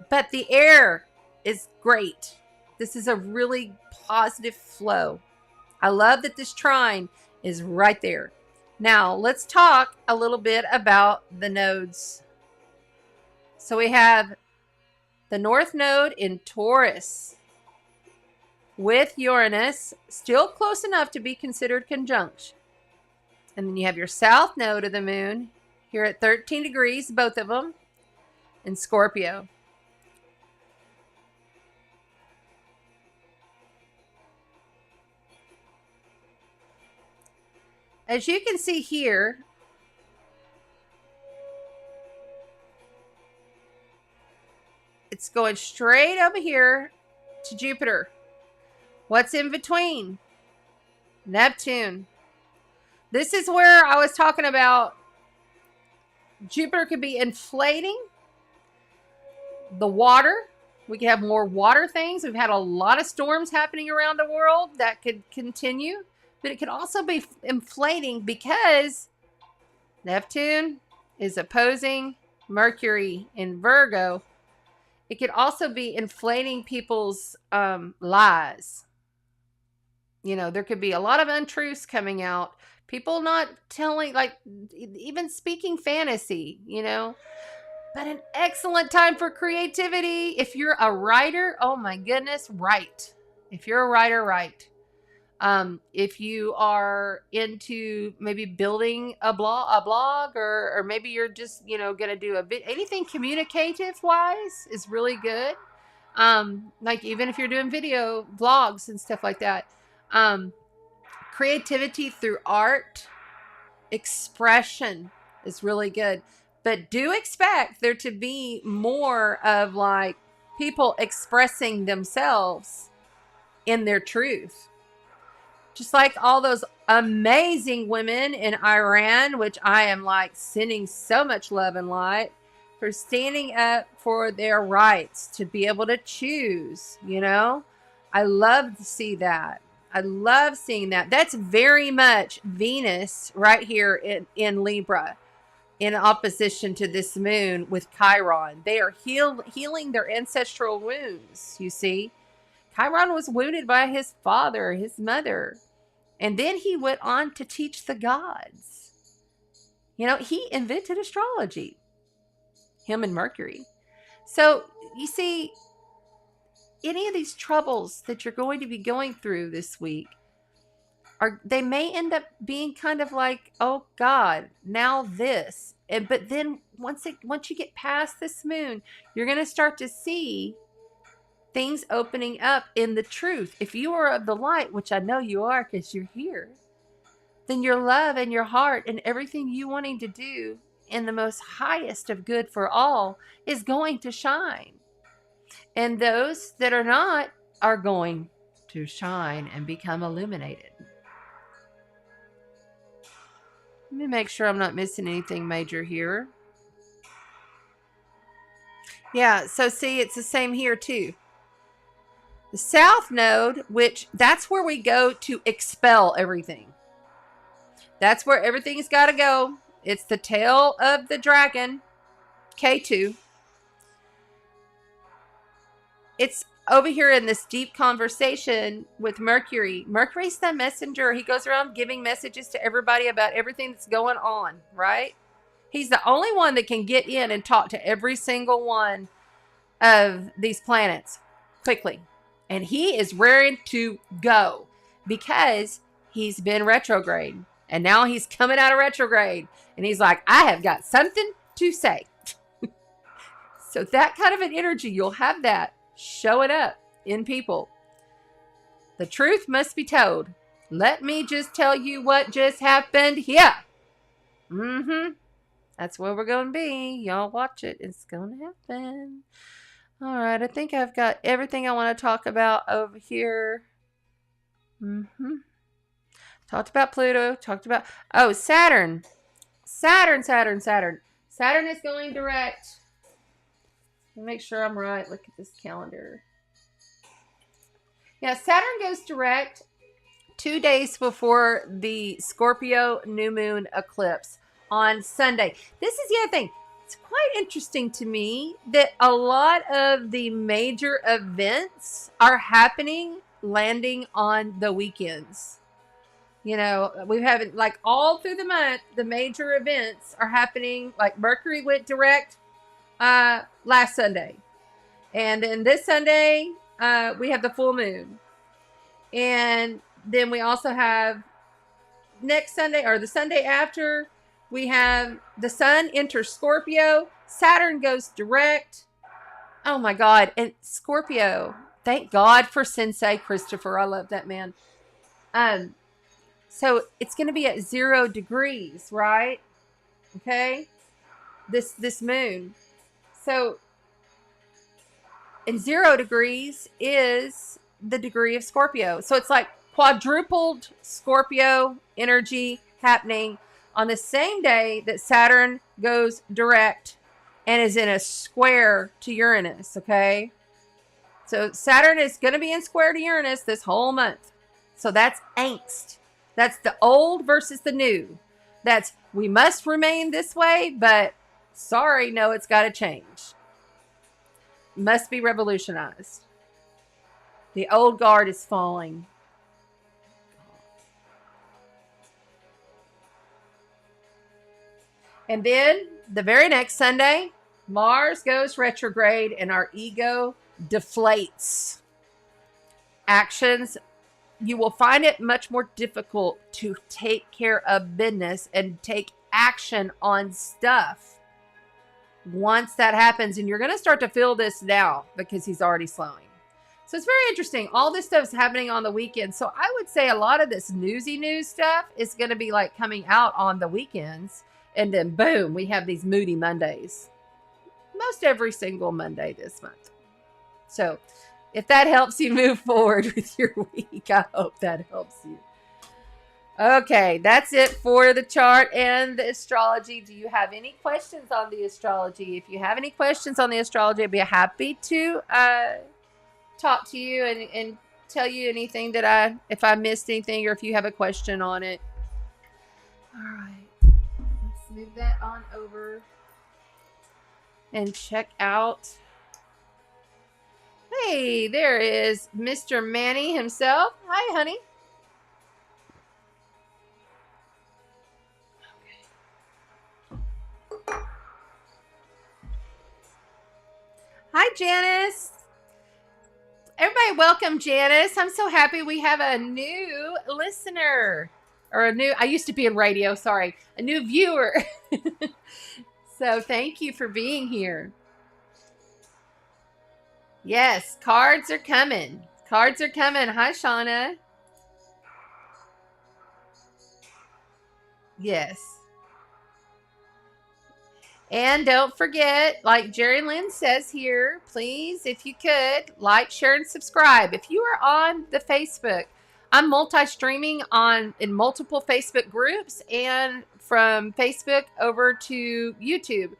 But the air is great. This is a really positive flow. I love that this trine is right there. Now, let's talk a little bit about the nodes. So we have the North Node in Taurus with Uranus, still close enough to be considered conjunct. And then you have your South Node of the Moon here at 13 degrees, both of them, in Scorpio. As you can see here, it's going straight over here to Jupiter. What's in between? Neptune. This is where I was talking about Jupiter could be inflating the water. We could have more water things. We've had a lot of storms happening around the world that could continue. But it could also be inflating because Neptune is opposing Mercury in Virgo It could also be inflating people's lies. You know, there could be a lot of untruths coming out. People not telling, like, even speaking fantasy, you know. But an excellent time for creativity. If you're a writer, oh my goodness, write. If you're a writer, write. If you are into maybe building a blog, or maybe you're just, you know, going to do a bit, anything communicative wise is really good. Like even if you're doing video vlogs and stuff like that, creativity through art, expression is really good. But do expect there to be more of like people expressing themselves in their truth. Just like all those amazing women in Iran, which I am like sending so much love and light, for standing up for their rights to be able to choose, you know? I love to see that. I love seeing that. That's very much Venus right here in Libra, in opposition to this moon with Chiron. They are healing their ancestral wounds, you see. Chiron was wounded by his father, his mother, and then he went on to teach the gods. You know, he invented astrology, him and Mercury. So you see, any of these troubles that you're going to be going through this week, they may end up being kind of like, oh God, now this. But then once you get past this moon, you're going to start to see things opening up in the truth. If you are of the light, which I know you are because you're here, then your love and your heart and everything you wanting to do in the most highest of good for all is going to shine. And those that are not are going to shine and become illuminated. Let me make sure I'm not missing anything major here. Yeah, so see, it's the same here too. The South Node, which that's where we go to expel everything. That's where everything's got to go. It's the tail of the dragon, K2. It's over here in this deep conversation with Mercury. Mercury's the messenger. He goes around giving messages to everybody about everything that's going on, right? He's the only one that can get in and talk to every single one of these planets quickly. And he is raring to go because he's been retrograde. And now he's coming out of retrograde. And he's like, I have got something to say. So that kind of an energy, you'll have that showing up in people. The truth must be told. Let me just tell you what just happened here. That's where we're going to be. Y'all watch it. It's going to happen. All right. I think I've got everything I want to talk about over here. Talked about Pluto. Talked about... Oh, Saturn. Saturn is going direct. Let me make sure I'm right. Look at this calendar. Yeah, Saturn goes direct 2 days before the Scorpio new moon eclipse on Sunday. This is the other thing. It's quite interesting to me that a lot of the major events are happening, landing on the weekends. You know, we have like all through the month, the major events are happening. Like Mercury went direct last Sunday. And then this Sunday, we have the full moon. And then we also have next Sunday, or the Sunday after, we have the sun enters Scorpio. Saturn goes direct. Oh my God. And Scorpio, thank God for Sensei Christopher. I love that man. So it's going to be at 0 degrees, right? Okay. This moon. So, and 0 degrees is the degree of Scorpio. So it's like quadrupled Scorpio energy happening on the same day that Saturn goes direct and is in a square to Uranus, okay? So Saturn is going to be in square to Uranus this whole month. So that's angst. That's the old versus the new. That's, we must remain this way, but sorry, no, it's got to change. must be revolutionized. The old guard is falling. And then the very next Sunday, Mars goes retrograde and our ego deflates. Actions, you will find it much more difficult to take care of business and take action on stuff once that happens. And you're going to start to feel this now because he's already slowing. So it's very interesting. All this stuff is happening on the weekend. So I would say a lot of this newsy news stuff is going to be like coming out on the weekends. And then boom, we have these moody Mondays. Most every single Monday this month. So if that helps you move forward with your week, I hope that helps you. Okay, that's it for the chart and the astrology. Do you have any questions on the astrology? If you have any questions on the astrology, I'd be happy to talk to you and tell you anything that if I missed anything or if you have a question on it. All right, let's move that on over and check out. Hey, there is Mr. Manny himself. Hi, honey. Okay. Hi, Janice. Everybody welcome Janice. I'm so happy we have a new listener. Or I used to be in radio, sorry. A new viewer. So thank you for being here. Yes, cards are coming. Cards are coming. Hi, Shauna. Yes. And don't forget, like Jerry Lynn says here, please, if you could, like, share, and subscribe. If you are on the Facebook, I'm multi-streaming in multiple Facebook groups and from Facebook over to YouTube.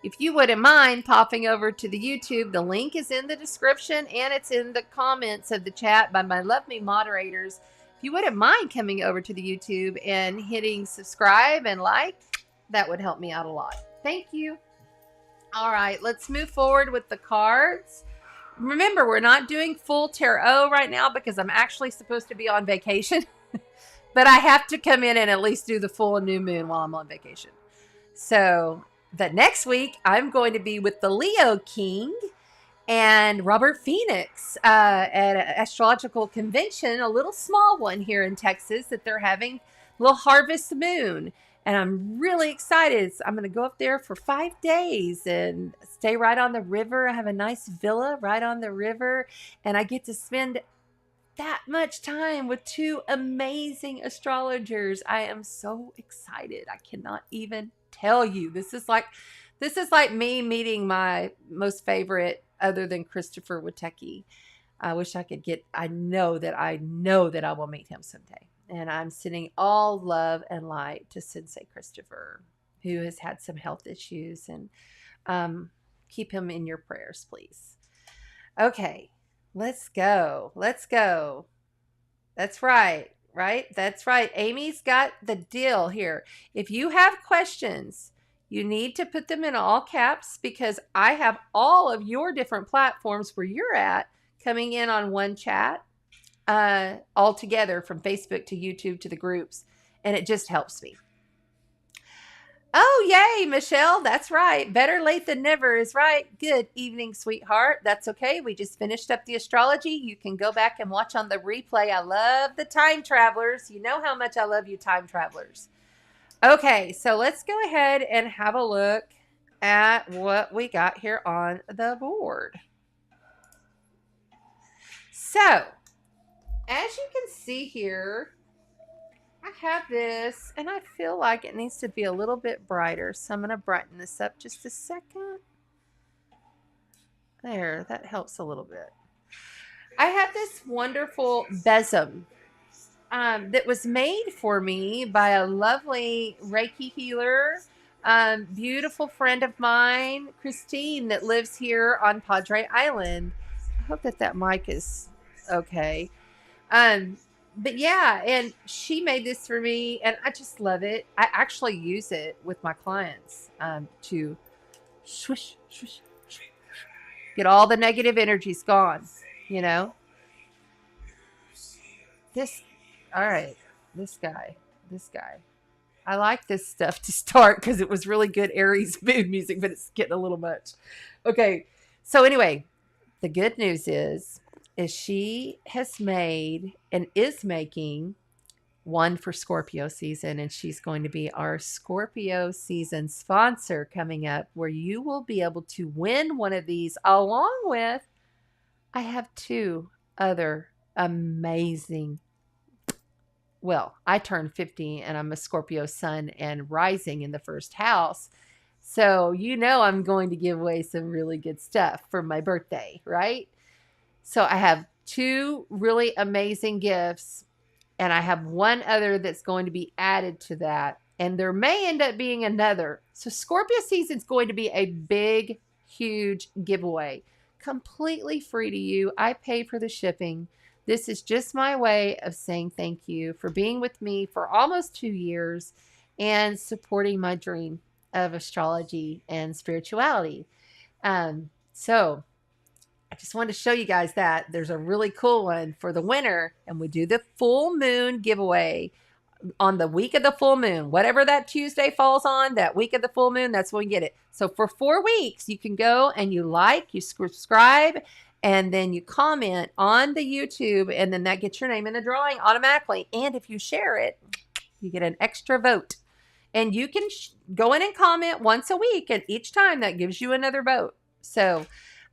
If you wouldn't mind popping over to the YouTube, the link is in the description and it's in the comments of the chat by my lovely moderators. If you wouldn't mind coming over to the YouTube and hitting subscribe and like, that would help me out a lot. Thank you. All right, let's move forward with the cards. Remember, we're not doing full tarot right now because I'm actually supposed to be on vacation. But I have to come in and at least do the full new moon while I'm on vacation. So the next week, I'm going to be with the Leo King and Robert Phoenix at an astrological convention, a little small one here in Texas that they're having, a little harvest moon. And I'm really excited. I'm going to go up there for 5 days and stay right on the river. I have a nice villa right on the river. And I get to spend that much time with 2 amazing astrologers. I am so excited. I cannot even tell you. This is like me meeting my most favorite other than Christopher Witecki. I wish I could I know that I will meet him someday. And I'm sending all love and light to Sensei Christopher, who has had some health issues, and keep him in your prayers, please. Okay, let's go. That's right? That's right. Amy's got the deal here. If you have questions, you need to put them in all caps because I have all of your different platforms where you're at coming in on one chat. All together from Facebook to YouTube to the groups, and it just helps me. Oh, yay, Michelle. That's right. Better late than never is right. Good evening, sweetheart. That's okay. We just finished up the astrology. You can go back and watch on the replay. I love the time travelers. You know how much I love you time travelers. Okay, so let's go ahead and have a look at what we got here on the board. So, as you can see here, I have this, and I feel like it needs to be a little bit brighter, so I'm going to brighten this up just a second. There, that helps a little bit. I have this wonderful besom that was made for me by a lovely Reiki healer, beautiful friend of mine, Christine, that lives here on Padre Island. I hope that mic is okay. But yeah, and she made this for me, and I just love it. I actually use it with my clients to swish, swish, swish, Get all the negative energies gone, you know? All right, this guy. I like this stuff to start because it was really good Aries mood music, but it's getting a little much. Okay, so anyway, the good news is she has made and is making one for Scorpio season, and she's going to be our Scorpio season sponsor coming up, where you will be able to win one of these along with, I have 2 other amazing, well, I turned 50 and I'm a Scorpio sun and rising in the first house. So, I'm going to give away some really good stuff for my birthday, right? So I have 2 really amazing gifts, and I have one other that's going to be added to that. And there may end up being another. So Scorpio season is going to be a big, huge giveaway. Completely free to you. I pay for the shipping. This is just my way of saying thank you for being with me for almost 2 years and supporting my dream of astrology and spirituality. So I just wanted to show you guys that there's a really cool one for the winner, and we do the full moon giveaway on the week of the full moon. Whatever that Tuesday falls on, that week of the full moon, that's when we get it. So for 4 weeks, you can go and you subscribe, and then you comment on the YouTube, and then that gets your name in the drawing automatically. And if you share it, you get an extra vote. And you can go in and comment once a week, and each time that gives you another vote. So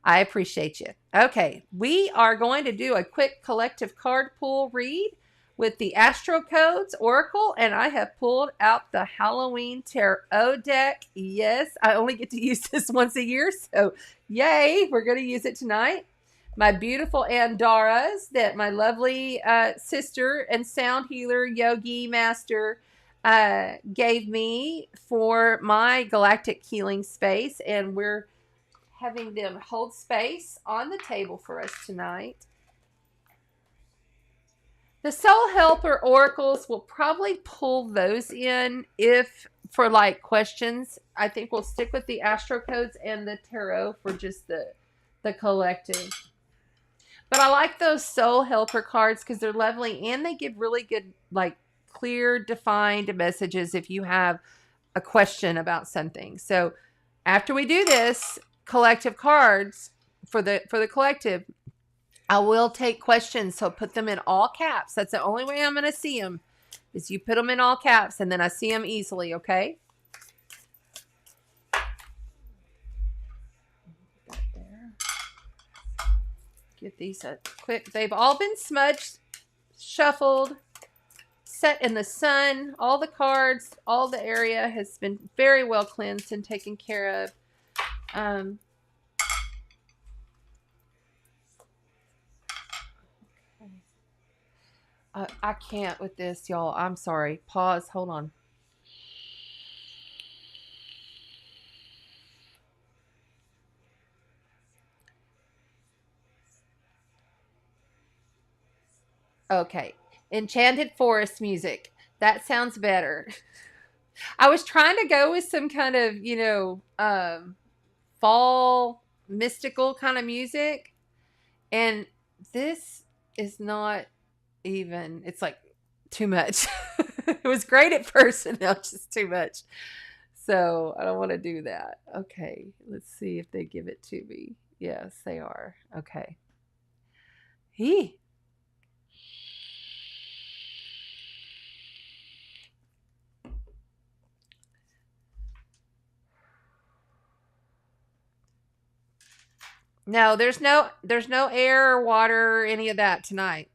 I appreciate you. Okay, we are going to do a quick collective card pull read with the Astro Codes Oracle, and I have pulled out the Halloween Tarot deck. Yes, I only get to use this once a year, so yay, we're going to use it tonight. My beautiful Andaras that my lovely sister and sound healer, yogi master, gave me for my galactic healing space, and we're having them hold space on the table for us tonight. The Soul Helper Oracles, will probably pull those in if for like questions. I think we'll stick with the Astro Codes and the Tarot for just the collective. But I like those Soul Helper cards because they're lovely, and they give really good, like, clear, defined messages if you have a question about something. So after we do this collective cards for the collective, I will take questions. So put them in all caps. That's the only way I'm going to see them, is you put them in all caps, and then I see them easily. Okay. Get these quick. They've all been smudged, shuffled, set in the sun. All the cards, all the area has been very well cleansed and taken care of. I can't with this, y'all. I'm sorry. Pause. Hold on. Okay. Enchanted Forest music. That sounds better. I was trying to go with some kind of, fall mystical kind of music. And this is not even, it's like too much. It was great at first, and now it's just too much. So I don't want to do that. Okay. Let's see if they give it to me. Yes, they are. Okay. No, there's no air or water or any of that tonight.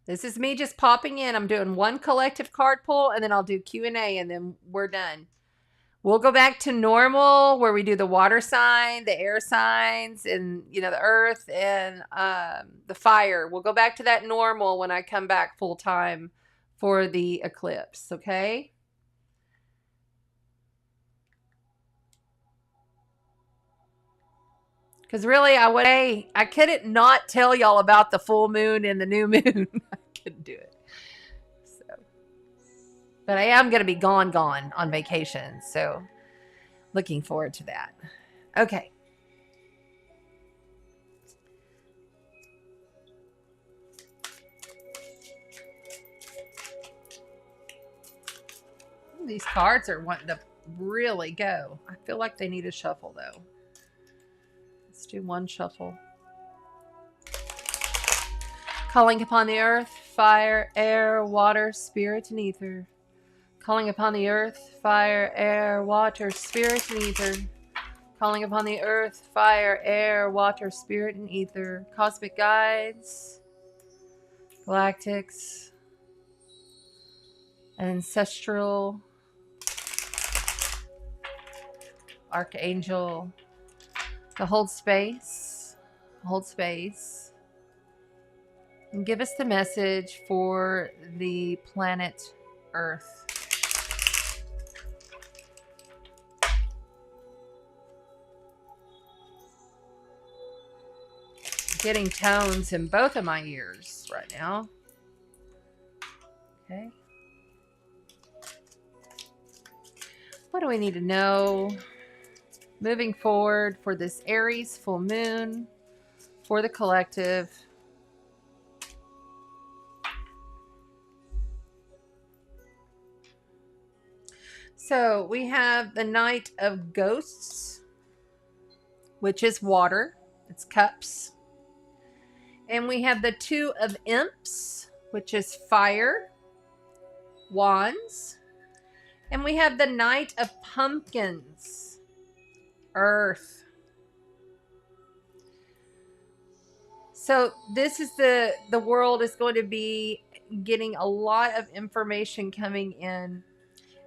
This is me just popping in. I'm doing one collective card pull, and then I'll do Q&A, and then we're done. We'll go back to normal, where we do the water sign, the air signs, and the earth and the fire. We'll go back to that normal when I come back full time for the eclipse. Okay. Because really, I couldn't not tell y'all about the full moon and the new moon. I couldn't do it. So, but I am going to be gone on vacation. So looking forward to that. Okay. these cards are wanting to really go. I feel like they need a shuffle, though. Let's do one shuffle. Calling upon the earth, fire, air, water, spirit, and ether. Calling upon the earth, fire, air, water, spirit, and ether. Calling upon the earth, fire, air, water, spirit, and ether. Cosmic guides, galactics, ancestral, archangel, to hold space, and give us the message for the planet Earth. Getting tones in both of my ears right now. Okay. What do we need to know moving forward for this Aries full moon for the collective? So we have the Knight of Ghosts, which is water. It's cups. And we have the Two of Imps, which is fire, wands. And we have the Knight of Pumpkins, earth. So this is the world is going to be getting a lot of information coming in.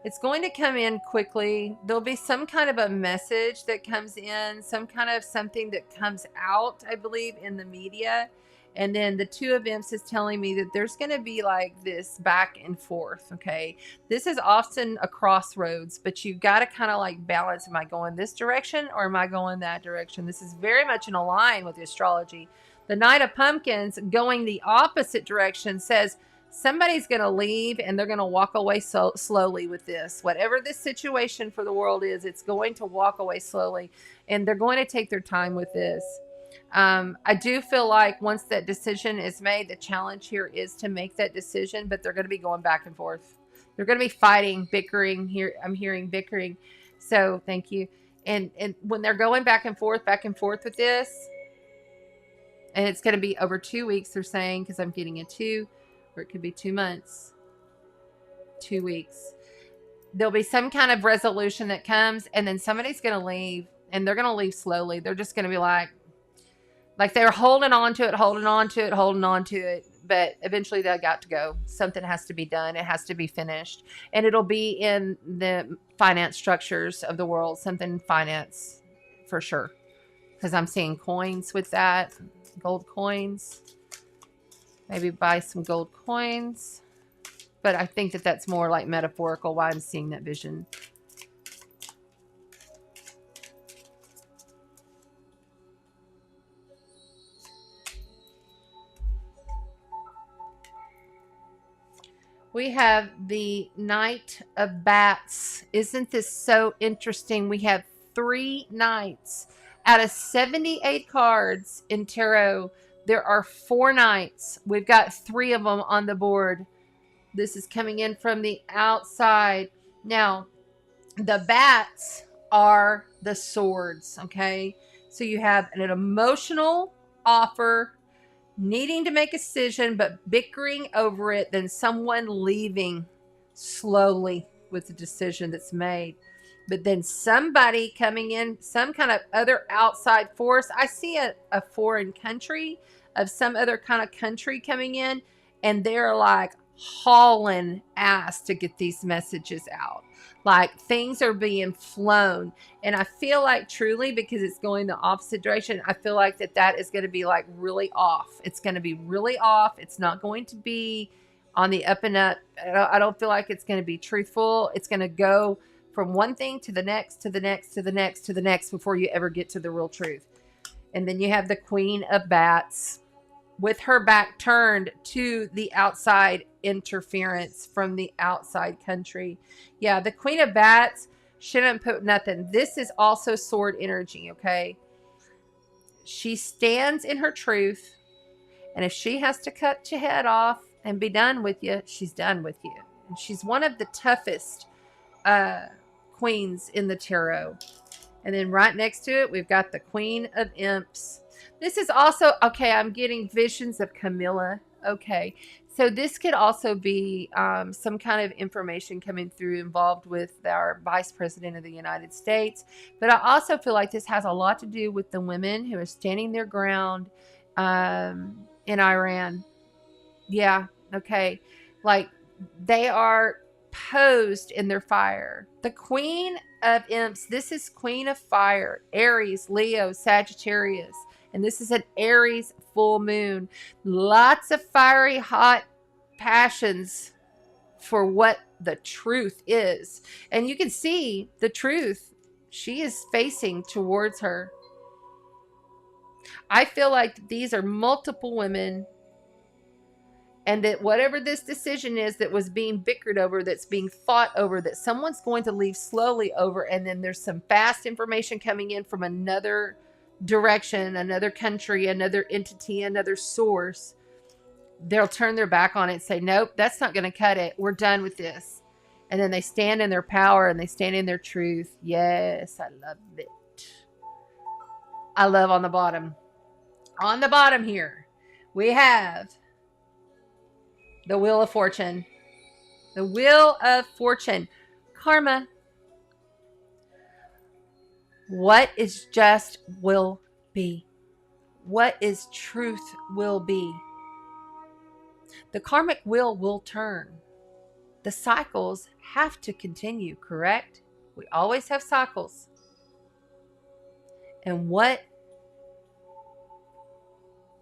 It's going to come in quickly. There'll be some kind of a message that comes in, some kind of something that comes out, I believe, in the media. And then the Two of Imps is telling me that there's going to be like this back and forth, okay? This is often a crossroads, but you've got to kind of like balance. Am I going this direction or am I going that direction? This is very much in line with the astrology. The Knight of Pumpkins going the opposite direction says somebody's going to leave and they're going to walk away so slowly with this. Whatever this situation for the world is, it's going to walk away slowly and they're going to take their time with this. I do feel like once that decision is made, the challenge here is to make that decision, but they're going to be going back and forth. They're going to be fighting, bickering here. I'm hearing bickering. So thank you. And when they're going back and forth with this, and it's going to be over 2 weeks, they're saying, because I'm getting a 2, or it could be 2 months, 2 weeks. There'll be some kind of resolution that comes, and then somebody's going to leave, and they're going to leave slowly. They're just going to be like they're holding on to it, but eventually they got to go. Something has to be done. It has to be finished. And it'll be in the finance structures of the world, something finance for sure. Because I'm seeing coins with that, gold coins. Maybe buy some gold coins. But I think that that's more like metaphorical why I'm seeing that vision. We have the Knight of Bats. Isn't this so interesting? We have 3 knights. Out of 78 cards in tarot, there are 4 knights. We've got 3 of them on the board. This is coming in from the outside. Now, the bats are the swords, okay? So you have an emotional offer, needing to make a decision, but bickering over it, then someone leaving slowly with the decision that's made. But then somebody coming in, some kind of other outside force. I see a foreign country of some other kind of country coming in, and they're like hauling ass to get these messages out. Like things are being flown. And I feel like truly, because it's going the opposite direction, I feel like that is going to be like really off. It's going to be really off. It's not going to be on the up and up. I don't feel like it's going to be truthful. It's going to go from one thing to the next, to the next, to the next, to the next before you ever get to the real truth. And then you have the Queen of Bats with her back turned to the outside interference from the outside country. Yeah, the Queen of Bats shouldn't put nothing. This is also sword energy, okay? She stands in her truth, and if she has to cut your head off and be done with you, she's done with you. And she's one of the toughest queens in the tarot. And then right next to it, we've got the Queen of Imps. This is also, okay, I'm getting visions of Camilla. Okay. So this could also be some kind of information coming through involved with our Vice President of the United States. But I also feel like this has a lot to do with the women who are standing their ground in Iran. Yeah. Okay. Like they are posed in their fire. The Queen of Imps, this is Queen of Fire, Aries, Leo, Sagittarius. And this is an Aries full moon. Lots of fiery, hot passions for what the truth is. And you can see the truth. She is facing towards her. I feel like these are multiple women. And that whatever this decision is that was being bickered over, that's being fought over, that someone's going to leave slowly over. And then there's some fast information coming in from another direction, another country, another entity, another source. They'll turn their back on it and say, nope, that's not going to cut it. We're done with this. And then they stand in their power and they stand in their truth. Yes, I love it. I love on the bottom. On the bottom here, we have the Wheel of Fortune. The Wheel of Fortune. Karma. What is just will be. What is truth will be. The karmic wheel will turn. The cycles have to continue, correct? We always have cycles. And what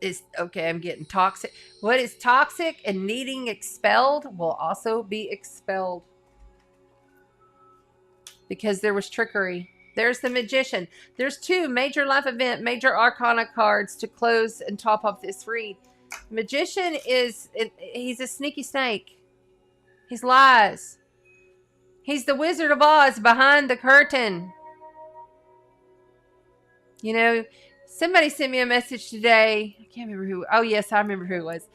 is, okay, I'm getting toxic. What is toxic and needing expelled will also be expelled. Because there was trickery. There's the Magician. There's two major life event, major arcana cards to close and top off this read. Magician is, he's a sneaky snake. He's lies. He's the Wizard of Oz behind the curtain. You know, somebody sent me a message today. I can't remember who. Oh, yes, I remember who it was.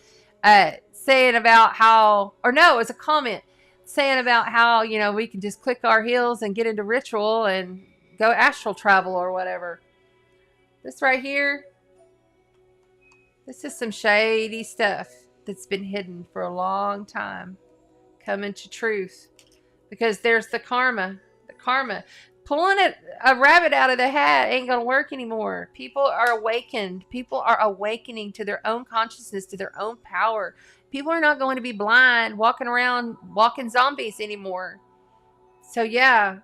Saying about how, or no, it was a comment saying about how, you know, we can just click our heels and get into ritual and go astral travel or whatever. This right here, this is some shady stuff that's been hidden for a long time. Coming to truth. Because there's the karma. The karma. Pulling a rabbit out of the hat ain't going to work anymore. People are awakened. People are awakening to their own consciousness, to their own power. People are not going to be blind, walking around, walking zombies anymore. So yeah.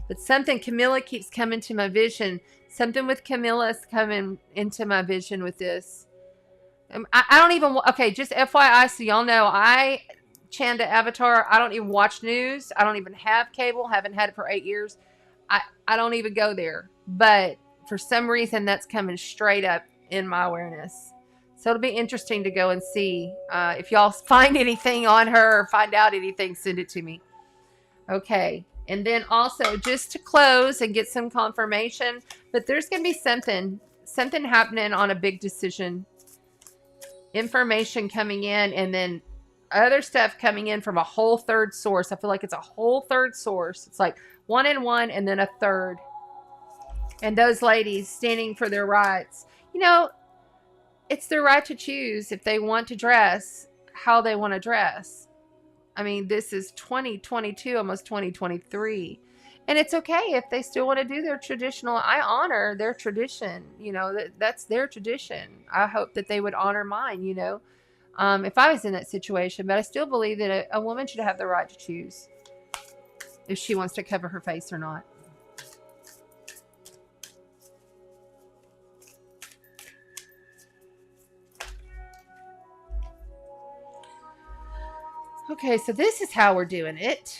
But something, Camilla keeps coming to my vision. Something with Camilla is coming into my vision with this. I don't even, okay, just FYI so y'all know, I, Chanda Avatar, I don't even watch news. I don't even have cable. Haven't had it for 8 years. I don't even go there. But for some reason, that's coming straight up in my awareness. So it'll be interesting to go and see. If y'all find anything on her or find out anything, send it to me. Okay. And then also, just to close and get some confirmation, but there's going to be something happening on a big decision. Information coming in, and then other stuff coming in from a whole third source. I feel like it's a whole third source. It's like one and one and then a third. And those ladies standing for their rights. You know, it's their right to choose if they want to dress how they want to dress. I mean, this is 2022, almost 2023. And it's okay if they still want to do their traditional. I honor their tradition. You know, that's their tradition. I hope that they would honor mine, you know, if I was in that situation. But I still believe that a woman should have the right to choose if she wants to cover her face or not. Okay, so this is how we're doing it.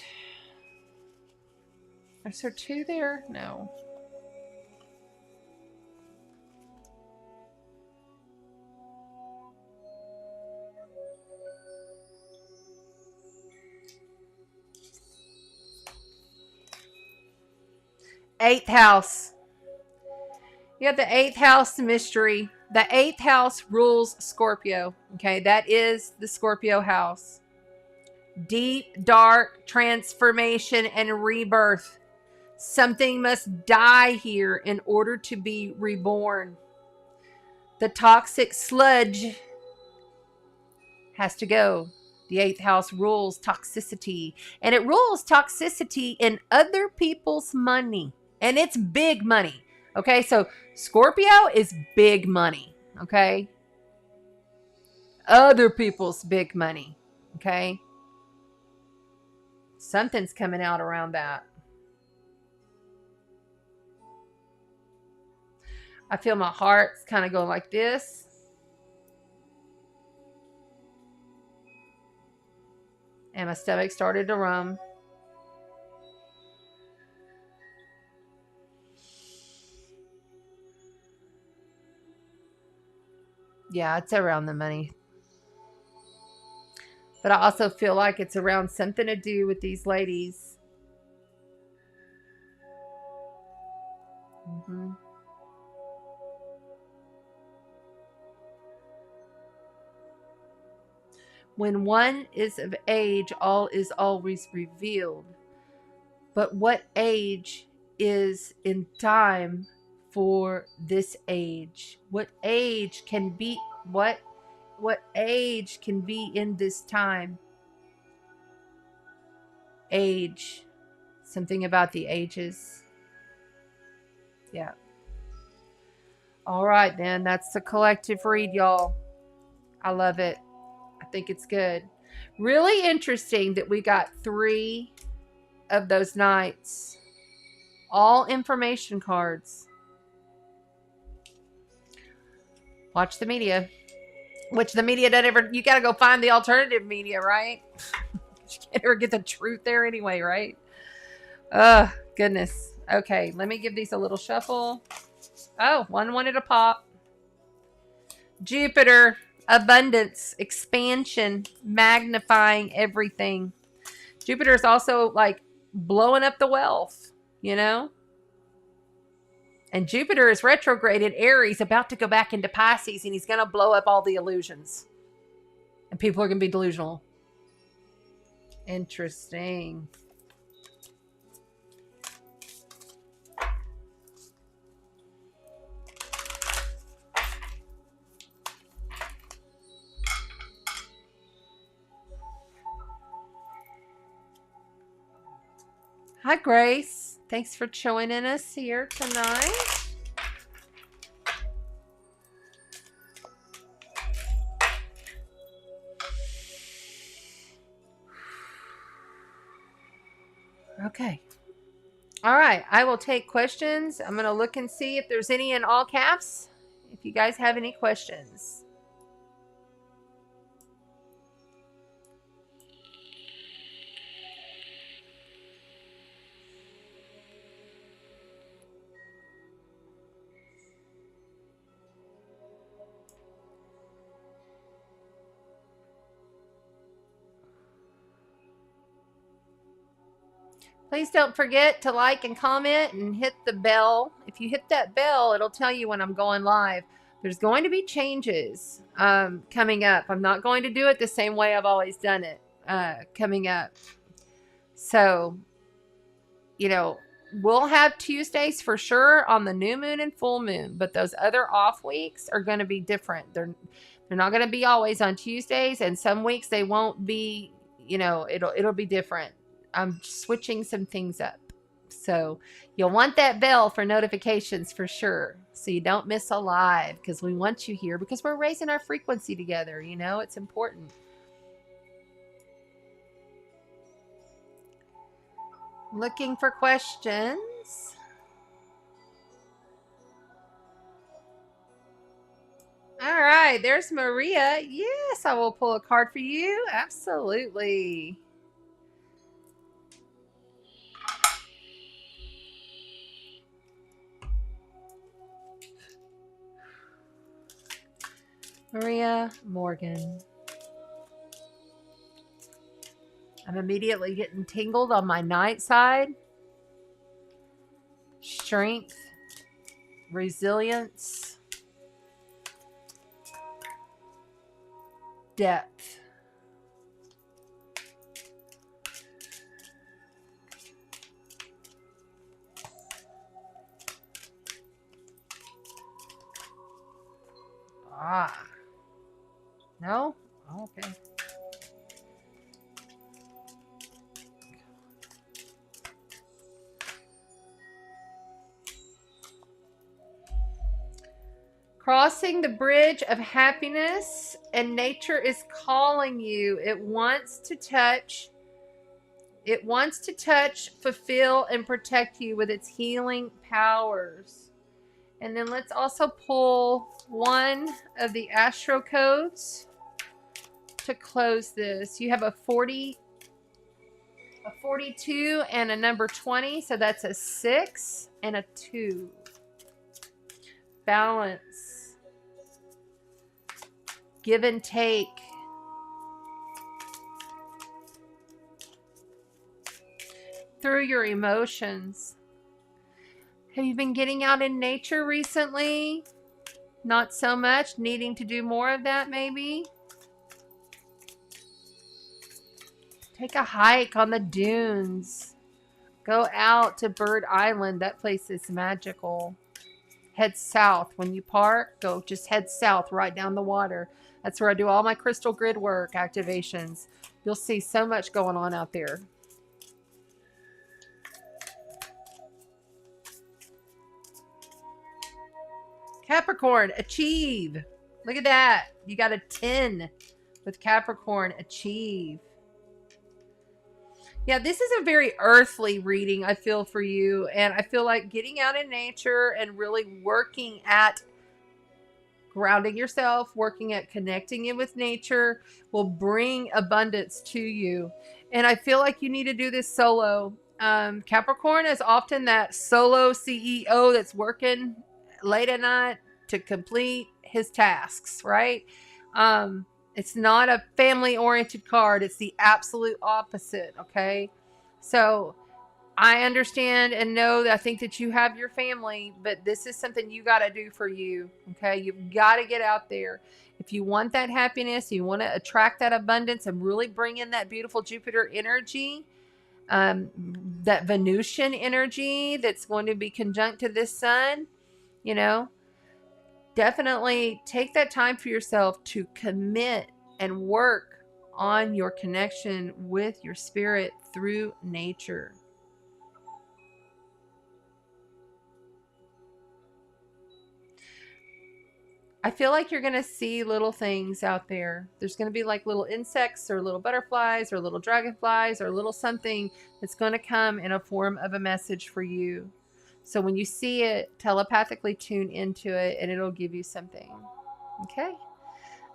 Is there two there? No. Eighth house. You have the eighth house mystery. The eighth house rules Scorpio. Okay, that is the Scorpio house. Deep, dark transformation and rebirth. Something must die here in order to be reborn. The toxic sludge has to go. The 8th house rules toxicity, and it rules toxicity in other people's money, and it's big money. Okay, so Scorpio is big money. Okay, other people's big money. Okay, something's coming out around that. I feel my heart's kind of going like this. And my stomach started to rum. Yeah, it's around the money. But I also feel like it's around something to do with these ladies. Mm-hmm. When one is of age, all is always revealed. But what age is in time for this age? What age can be what age can be in this time? Age. Something about the ages. Yeah. All right, then. That's the collective read, y'all. I love it. I think it's good. Really interesting that we got 3 of those nights. All information cards. Watch the media. Which the media doesn't ever... You got to go find the alternative media, right? You can't ever get the truth there anyway, right? Goodness. Okay, let me give these a little shuffle. Oh, one wanted to pop. Jupiter, abundance, expansion, magnifying everything. Jupiter is also like blowing up the wealth, you know? And Jupiter is retrograded Aries, about to go back into Pisces, and he's going to blow up all the illusions. And people are going to be delusional. Interesting. Hi, Grace. Thanks for joining us here tonight. Okay. All right. I will take questions. I'm going to look and see if there's any in all caps. If you guys have any questions. Please don't forget to like and comment and hit the bell. If you hit that bell, it'll tell you when I'm going live. There's going to be changes coming up. I'm not going to do it the same way I've always done it coming up. So, you know, we'll have Tuesdays for sure on the new moon and full moon, but those other off weeks are going to be different. They're not going to be always on Tuesdays, and some weeks they won't be, you know, it'll be different. I'm switching some things up. So you'll want that bell for notifications for sure. So you don't miss a live, because we want you here because we're raising our frequency together. You know, it's important. Looking for questions. All right, there's Maria. Yes, I will pull a card for you. Absolutely. Maria Morgan. I'm immediately getting tingled on my night side. Strength, resilience, depth. Ah. No? Okay. Crossing the bridge of happiness, and nature is calling you. It wants to touch, fulfill, and protect you with its healing powers. And then let's also pull one of the astro codes to close this. You have a 40, a 42, and a number 20. So that's a 6 and a 2. Balance. Give and take. Through your emotions. Have you been getting out in nature recently? Not so much. Needing to do more of that maybe? Take a hike on the dunes. Go out to Bird Island. That place is magical. Head south. When you park, just head south right down the water. That's where I do all my crystal grid work activations. You'll see so much going on out there. Capricorn, achieve. Look at that. You got a 10 with Capricorn, achieve. Yeah, this is a very earthly reading, I feel, for you. And I feel like getting out in nature and really working at grounding yourself, working at connecting it with nature will bring abundance to you. And I feel like you need to do this solo. Capricorn is often that solo CEO that's working late at night to complete his tasks, right? It's not a family-oriented card. It's the absolute opposite, okay? So I understand and know that I think that you have your family, but this is something you got to do for you, okay? You've got to get out there. If you want that happiness, you want to attract that abundance and really bring in that beautiful Jupiter energy, that Venusian energy that's going to be conjunct to this sun, you know, definitely take that time for yourself to commit and work on your connection with your spirit through nature. I feel like you're going to see little things out there. There's going to be like little insects or little butterflies or little dragonflies or little something that's going to come in a form of a message for you. So when you see it, telepathically tune into it and it'll give you something. Okay?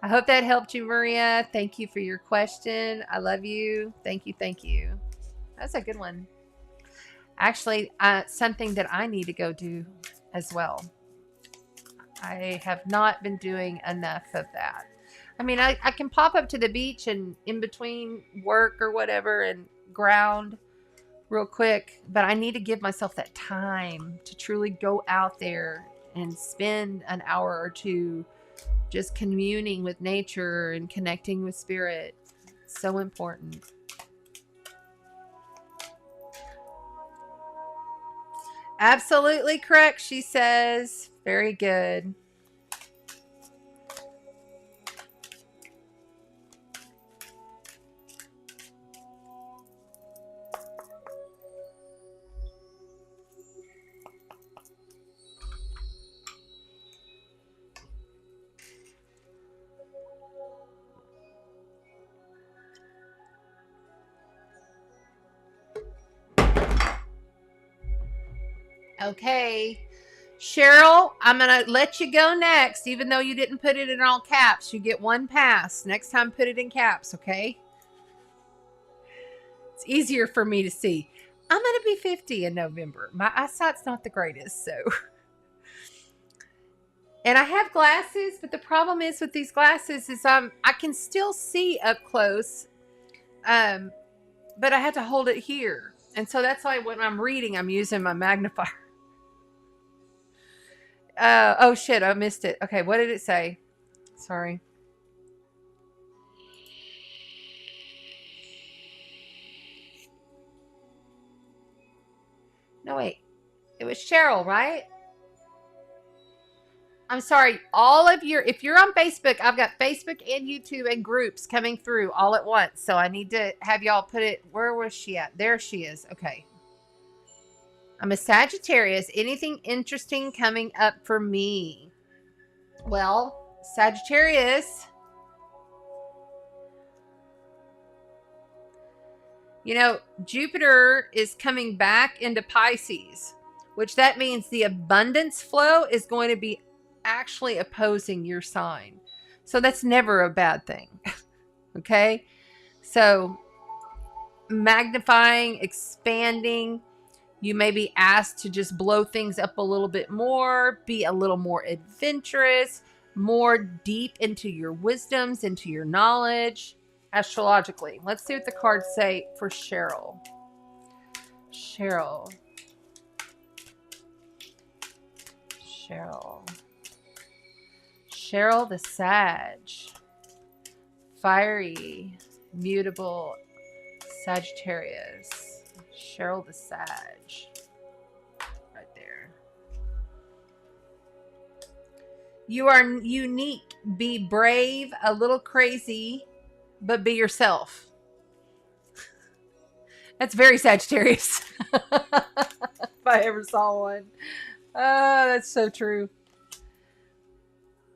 I hope that helped you, Maria. Thank you for your question. I love you. Thank you. Thank you. That's a good one. Actually, something that I need to go do as well. I have not been doing enough of that. I mean, I can pop up to the beach and in between work or whatever and ground real quick, but I need to give myself that time to truly go out there and spend an hour or two just communing with nature and connecting with spirit. It's so important. Absolutely correct, she says. Very good. Okay. Cheryl, I'm going to let you go next, even though you didn't put it in all caps. You get one pass. Next time, put it in caps, okay? It's easier for me to see. I'm going to be 50 in November. My eyesight's not the greatest, so. And I have glasses, but the problem is with these glasses is I can still see up close, but I have to hold it here. And so that's why when I'm reading, I'm using my magnifier. Oh shit, I missed it. Okay, what did it say? Sorry. No, wait. It was Cheryl, right? I'm sorry, all of your, if you're on Facebook, I've got Facebook and YouTube and groups coming through all at once. So I need to have y'all put it, where was she at? There she is. Okay. I'm a Sagittarius. Anything interesting coming up for me? Well, Sagittarius, you know, Jupiter is coming back into Pisces, which that means the abundance flow is going to be actually opposing your sign. So that's never a bad thing. Okay? So magnifying, expanding, you may be asked to just blow things up a little bit more, be a little more adventurous, more deep into your wisdoms, into your knowledge, astrologically. Let's see what the cards say for Cheryl. Cheryl. Cheryl the Sag. Fiery, mutable Sagittarius. Cheryl the Sag. Right there. You are unique. Be brave, a little crazy, but be yourself. That's very Sagittarius. If I ever saw one. Oh, that's so true.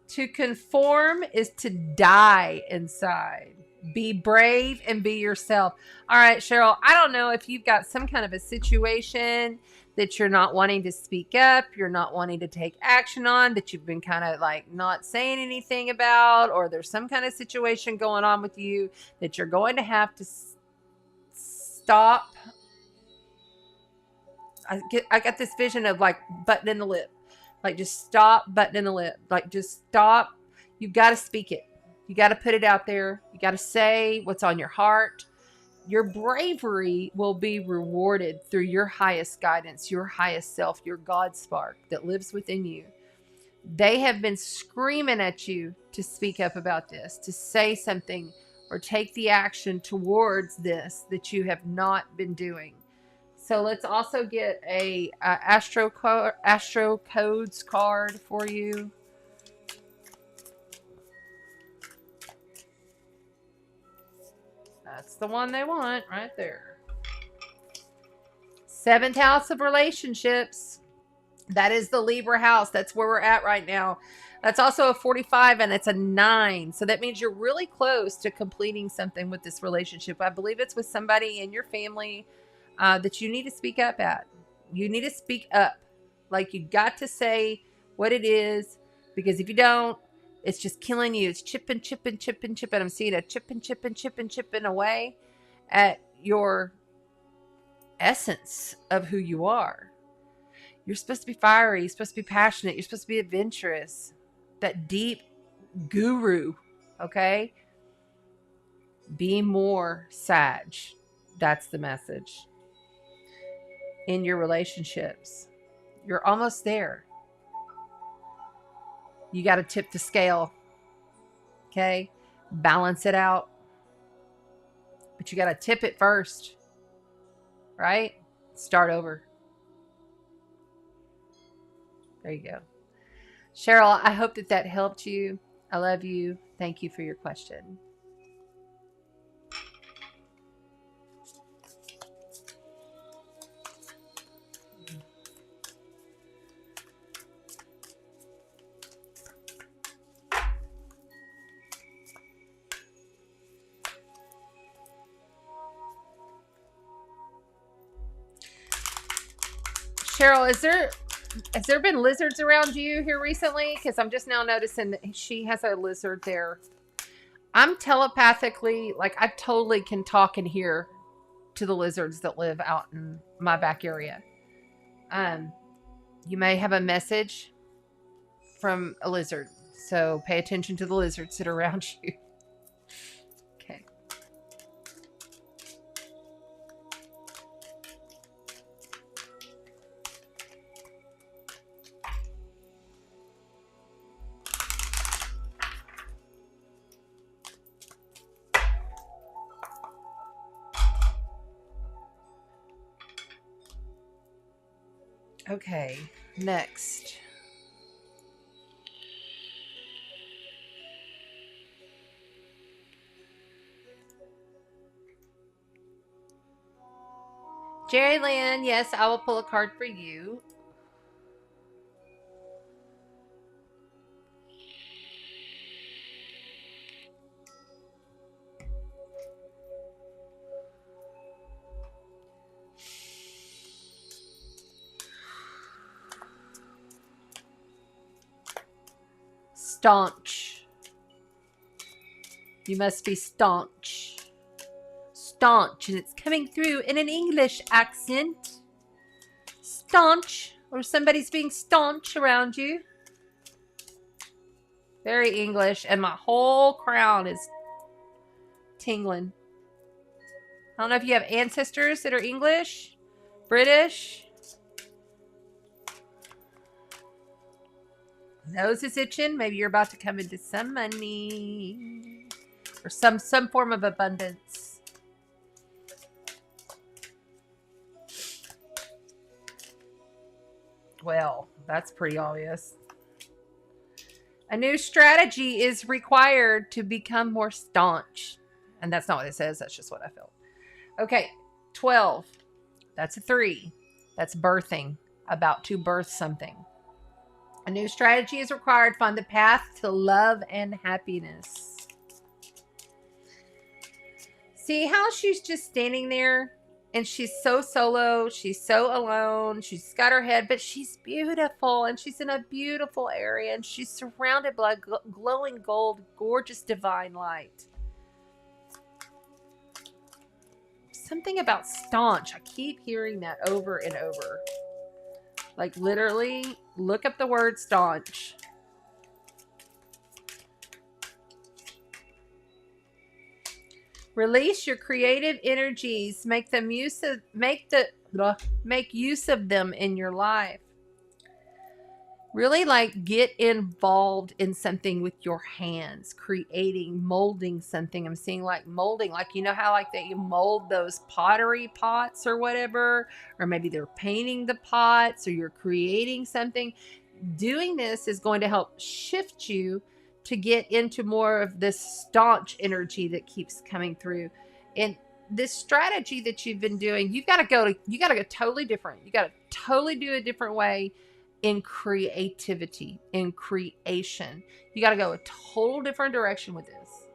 To conform is to die inside. Be brave and be yourself. All right, Cheryl, I don't know if you've got some kind of a situation that you're not wanting to speak up, you're not wanting to take action on, that you've been kind of like not saying anything about, or there's some kind of situation going on with you that you're going to have to stop. I got this vision of like buttoning the lip. Like just stop buttoning the lip. Like just stop. You've got to speak it. You got to put it out there. You got to say what's on your heart. Your bravery will be rewarded through your highest guidance, your highest self, your God spark that lives within you. They have been screaming at you to speak up about this, to say something or take the action towards this that you have not been doing. So let's also get a Astro Codes card for you. That's the one they want right there. 7th house of relationships. That is the Libra house. That's where we're at right now. That's also a 45 and it's a 9. So that means you're really close to completing something with this relationship. I believe it's with somebody in your family that you need to speak up at. You need to speak up. Like you got to say what it is, because if you don't, it's just killing you. It's chipping. I'm seeing a chipping away at your essence of who you are. You're supposed to be fiery. You're supposed to be passionate. You're supposed to be adventurous. That deep guru, okay? Be more Sag. That's the message. In your relationships. You're almost there. You got to tip the scale. Okay? Balance it out. But you got to tip it first. Right? Start over. There you go. Cheryl, I hope that helped you. I love you. Thank you for your question. Cheryl, has there been lizards around you here recently? Because I'm just now noticing that she has a lizard there. I'm telepathically, like I totally can talk and hear to the lizards that live out in my back area. You may have a message from a lizard. So pay attention to the lizards that are around you. Okay. Okay, next. Jerry Lynn, yes, I will pull a card for you. Staunch. You must be staunch. Staunch, and it's coming through in an English accent. Staunch, or somebody's being staunch around you. Very English, and my whole crown is tingling. I don't know if you have ancestors that are English, British. Nose is itching. Maybe you're about to come into some money or some form of abundance. Well, that's pretty obvious. A new strategy is required to become more staunch. And that's not what it says. That's just what I felt. Okay, 12. That's a 3. That's birthing. About to birth something. A new strategy is required. Find the path to love and happiness. See how she's just standing there? And she's so solo. She's so alone. She's got her head, but she's beautiful. And she's in a beautiful area. And she's surrounded by glowing gold, gorgeous divine light. Something about staunch. I keep hearing that over and over. Like literally, look up the word staunch. Release your creative energies. Make use of them in your life. Really like get involved in something with your hands, creating, molding something. I'm seeing like molding, like you know how like that you mold those pottery pots or whatever, or maybe they're painting the pots or you're creating something. Doing this is going to help shift you to get into more of this staunch energy that keeps coming through. And this strategy that you've been doing, you got to go totally different. You got to totally do a different way in creativity, in creation. You got to go a total different direction with this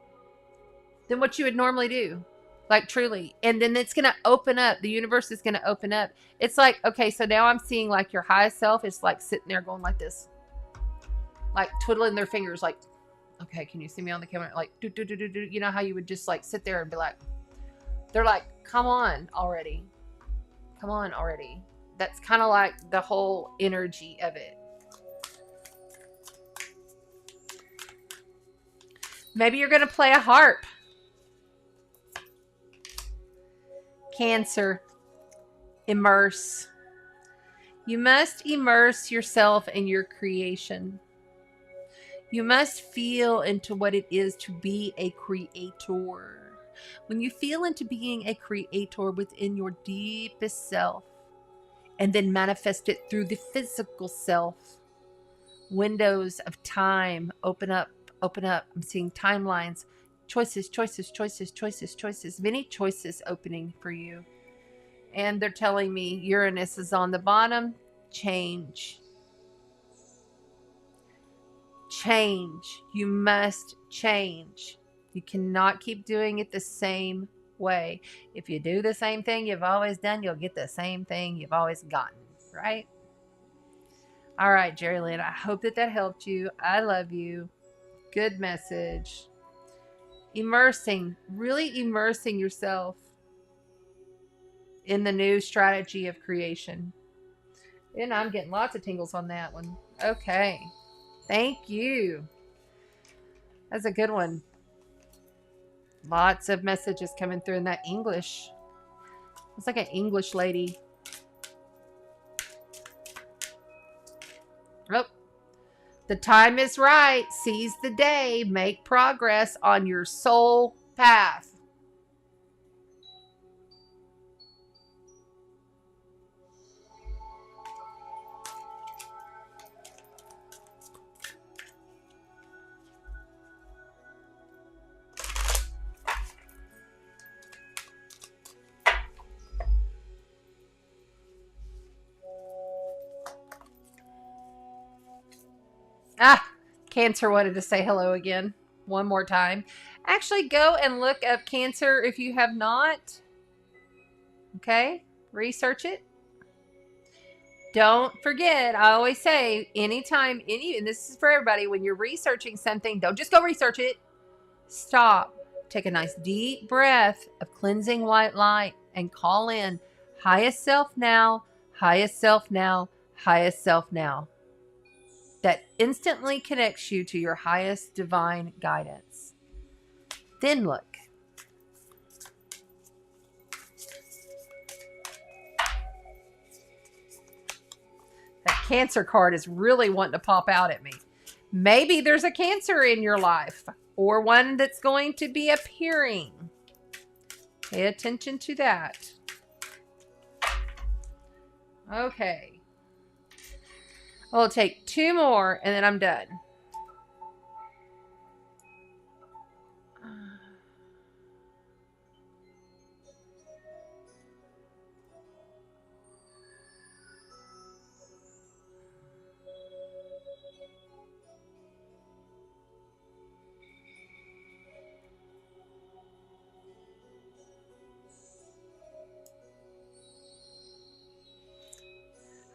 than what you would normally do. Like truly. And then it's going to open up. The universe is going to open up. It's like, okay, so now I'm seeing like your highest self is like sitting there going like this. Like twiddling their fingers like, okay, can you see me on the camera? Like, do. You know how you would just like sit there and be like, they're like, come on already. Come on already. That's kind of like the whole energy of it. Maybe you're going to play a harp. Cancer. Immerse. You must immerse yourself in your creation. You must feel into what it is to be a creator. When you feel into being a creator within your deepest self, and then manifest it through the physical self, windows of time open up. I'm seeing timelines, choices, many choices opening for you. And they're telling me Uranus is on the bottom. Change. You must change. You cannot keep doing it the same way. If you do the same thing you've always done, you'll get the same thing you've always gotten, right? All right, Jerry Lynn, I hope that helped you. I love you. Good message. Really immersing yourself in the new strategy of creation. And I'm getting lots of tingles on that one. Okay. Thank you. That's a good one. Lots of messages coming through in that English. It's like an English lady. Oh, the time is right. Seize the day. Make progress on your soul path. Ah, Cancer wanted to say hello again. One more time. Actually, go and look up Cancer if you have not. Okay? Research it. Don't forget, I always say, anytime, and this is for everybody, when you're researching something, don't just go research it. Stop. Take a nice deep breath of cleansing white light and call in highest self now, highest self now, highest self now. That instantly connects you to your highest divine guidance. Then look. That Cancer card is really wanting to pop out at me. Maybe there's a Cancer in your life or one that's going to be appearing. Pay attention to that. Okay. I'll take 2 more and then I'm done.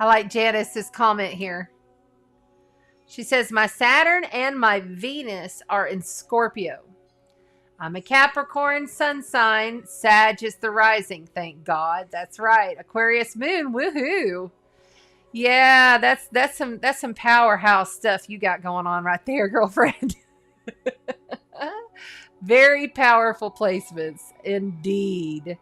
I like Janice's comment here. She says, my Saturn and my Venus are in Scorpio. I'm a Capricorn sun sign. Sag is the rising. Thank God. That's right. Aquarius moon. Woohoo. Yeah, that's some powerhouse stuff you got going on right there, girlfriend. Very powerful placements indeed.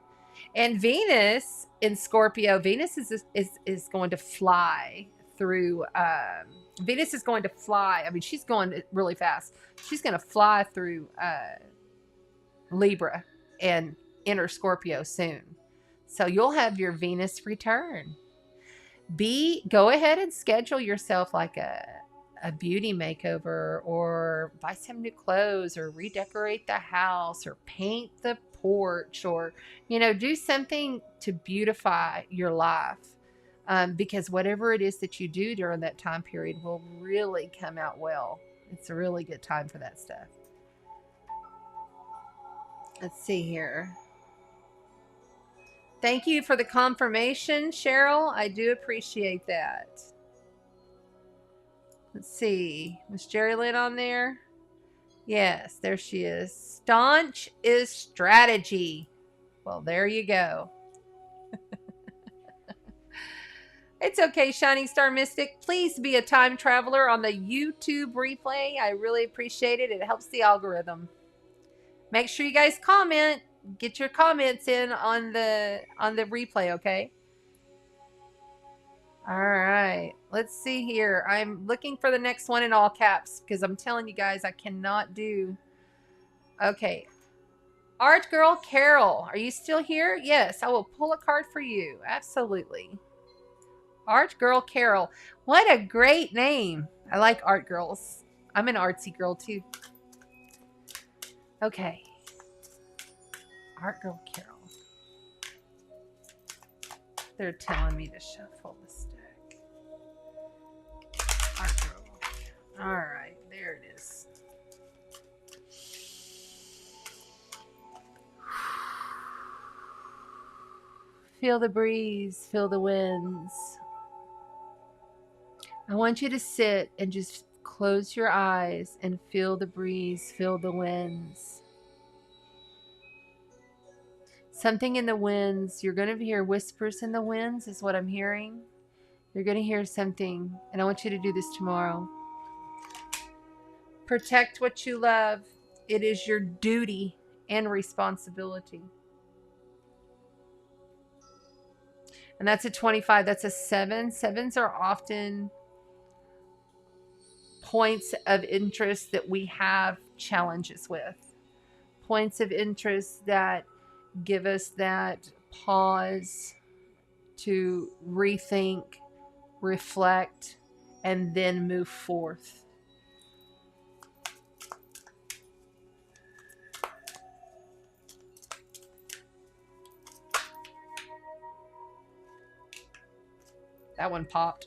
And Venus in Scorpio, Venus is going to fly through. Venus is going to fly. I mean, she's going really fast. She's going to fly through Libra and enter Scorpio soon. So you'll have your Venus return. Go ahead and schedule yourself like a beauty makeover, or buy some new clothes, or redecorate the house, or paint the porch, or do something to beautify your life, because whatever it is that you do during that time period will really come out well. It's a really good time for that stuff. Let's see here. Thank you for the confirmation, Cheryl. I do appreciate that. Let's see. Was Jerry Lynn on there? Yes, there she is. Staunch is strategy. Well, there you go. It's okay, Shining Star Mystic. Please be a time traveler on the YouTube replay. I really appreciate it. It helps the algorithm. Make sure you guys comment. Get your comments in on the replay, okay? All right. Let's see here. I'm looking for the next one in all caps because I'm telling you guys I cannot do. Okay. Art Girl Carol, are you still here? Yes, I will pull a card for you. Absolutely. Art Girl Carol. What a great name. I like art girls. I'm an artsy girl too. Okay. Art Girl Carol. They're telling me to shuffle this deck. Art Girl. All right, there it is. Feel the breeze, feel the winds. I want you to sit and just close your eyes and feel the breeze, feel the winds. Something in the winds. You're going to hear whispers in the winds is what I'm hearing. You're going to hear something, and I want you to do this tomorrow. Protect what you love. It is your duty and responsibility. And that's a 25. That's a 7. 7s are often points of interest that we have challenges with. Points of interest that give us that pause to rethink, reflect, and then move forth. That one popped.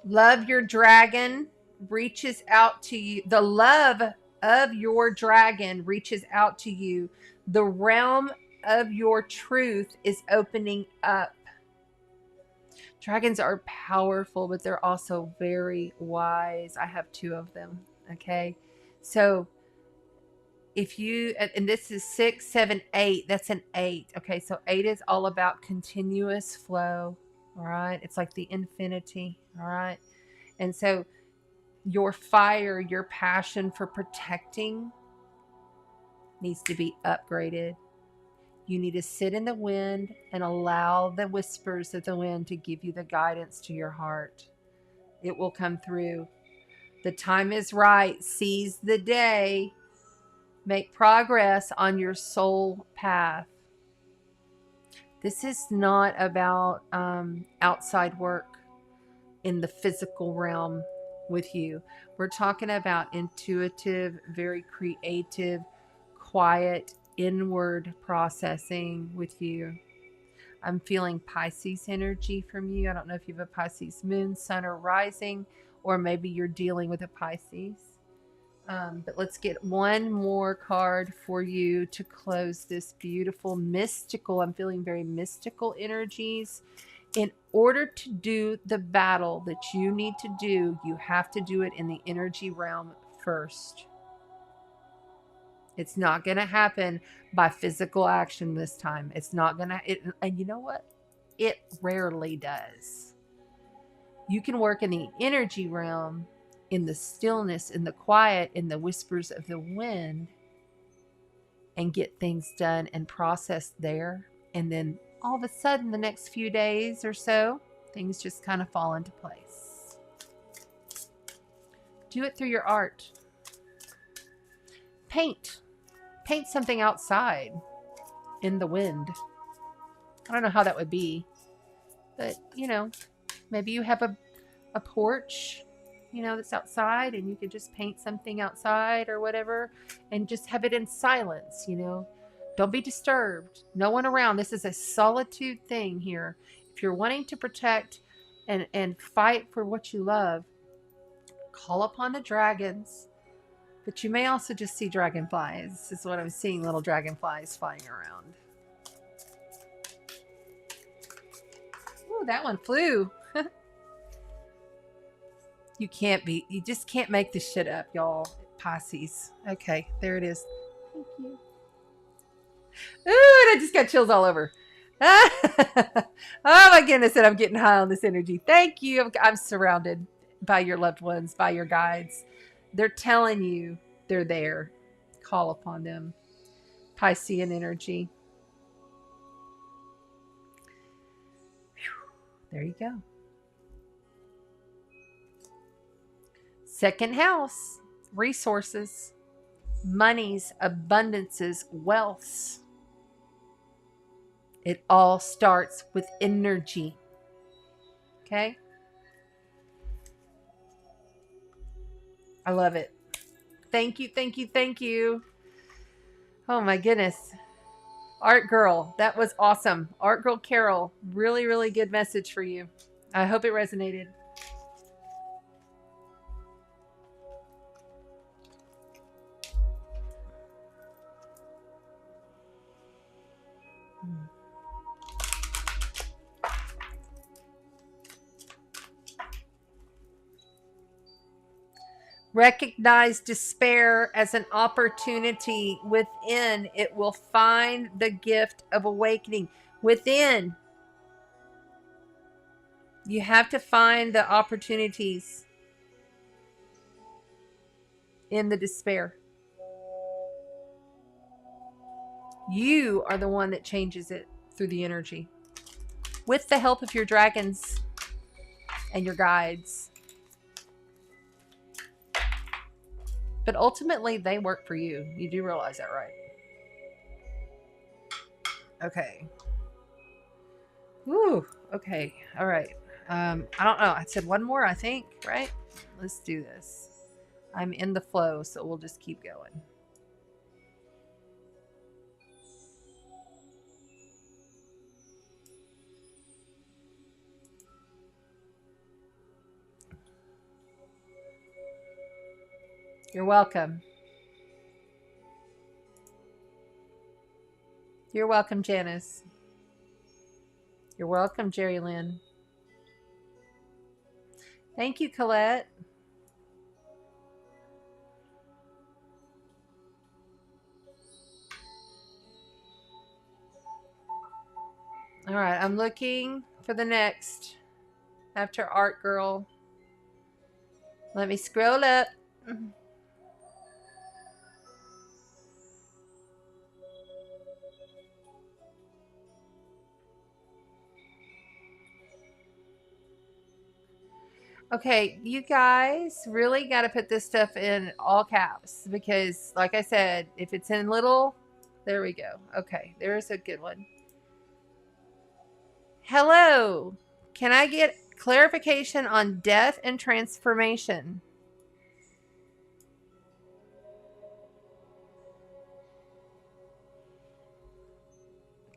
Love your dragon reaches out to you. The love of your dragon reaches out to you. The realm of your truth is opening up. Dragons are powerful, but they're also very wise. I have 2 of them. Okay. So if you, and this is 6, 7, 8, that's an 8. Okay. So 8 is all about continuous flow. All right. It's like the infinity. All right. And so your fire, your passion for protecting needs to be upgraded. You need to sit in the wind and allow the whispers of the wind to give you the guidance to your heart. It will come through. The time is right. Seize the day. Make progress on your soul path. This is not about outside work in the physical realm with you. We're talking about intuitive, very creative, quiet, inward processing with you. I'm feeling Pisces energy from you. I don't know if you have a Pisces moon, sun, or rising, or maybe you're dealing with a Pisces. But let's get one more card for you to close this beautiful mystical. I'm feeling very mystical energies. In order to do the battle that you need to do, you have to do it in the energy realm first. It's not going to happen by physical action this time. It's not going to, and you know what? It rarely does. You can work in the energy realm, in the stillness, in the quiet, in the whispers of the wind, and get things done and processed there. And then all of a sudden, the next few days or so, things just kind of fall into place. Do it through your art. Paint. Paint something outside in the wind. I don't know how that would be, but you know, maybe you have a porch, you know, that's outside, and you could just paint something outside or whatever, and just have it in silence, you know. Don't be disturbed. No one around. This is a solitude thing here. If you're wanting to protect and fight for what you love, call upon the dragons. But you may also just see dragonflies. This is what I'm seeing, little dragonflies flying around. Ooh, that one flew. You just can't make this shit up, y'all. Pisces. Okay, there it is. Thank you. Ooh, and I just got chills all over. Oh my goodness, and I'm getting high on this energy. Thank you. I'm surrounded by your loved ones, by your guides. They're telling you they're there. Call upon them. Piscean energy. Whew. There you go. Second house. Resources. Monies. Abundances. Wealths. It all starts with energy. Okay? I love it. Thank you, thank you, thank you. Oh my goodness. Art Girl, that was awesome. Art Girl Carol, really, really good message for you. I hope it resonated. Recognize despair as an opportunity. Within, it will find the gift of awakening. Within, you have to find the opportunities in the despair. You are the one that changes it through the energy. With the help of your dragons and your guides. But ultimately, they work for you. You do realize that, right? Okay. Woo. Okay. All right. I don't know. I said one more, I think, right? Let's do this. I'm in the flow, so we'll just keep going. You're welcome. You're welcome, Janice. You're welcome, Jerry Lynn. Thank you, Colette. All right, I'm looking for the next after Art Girl. Let me scroll up. Okay, you guys really got to put this stuff in all caps because, like I said, if it's in little, there we go. Okay, there's a good one. Hello. Can I get clarification on death and transformation?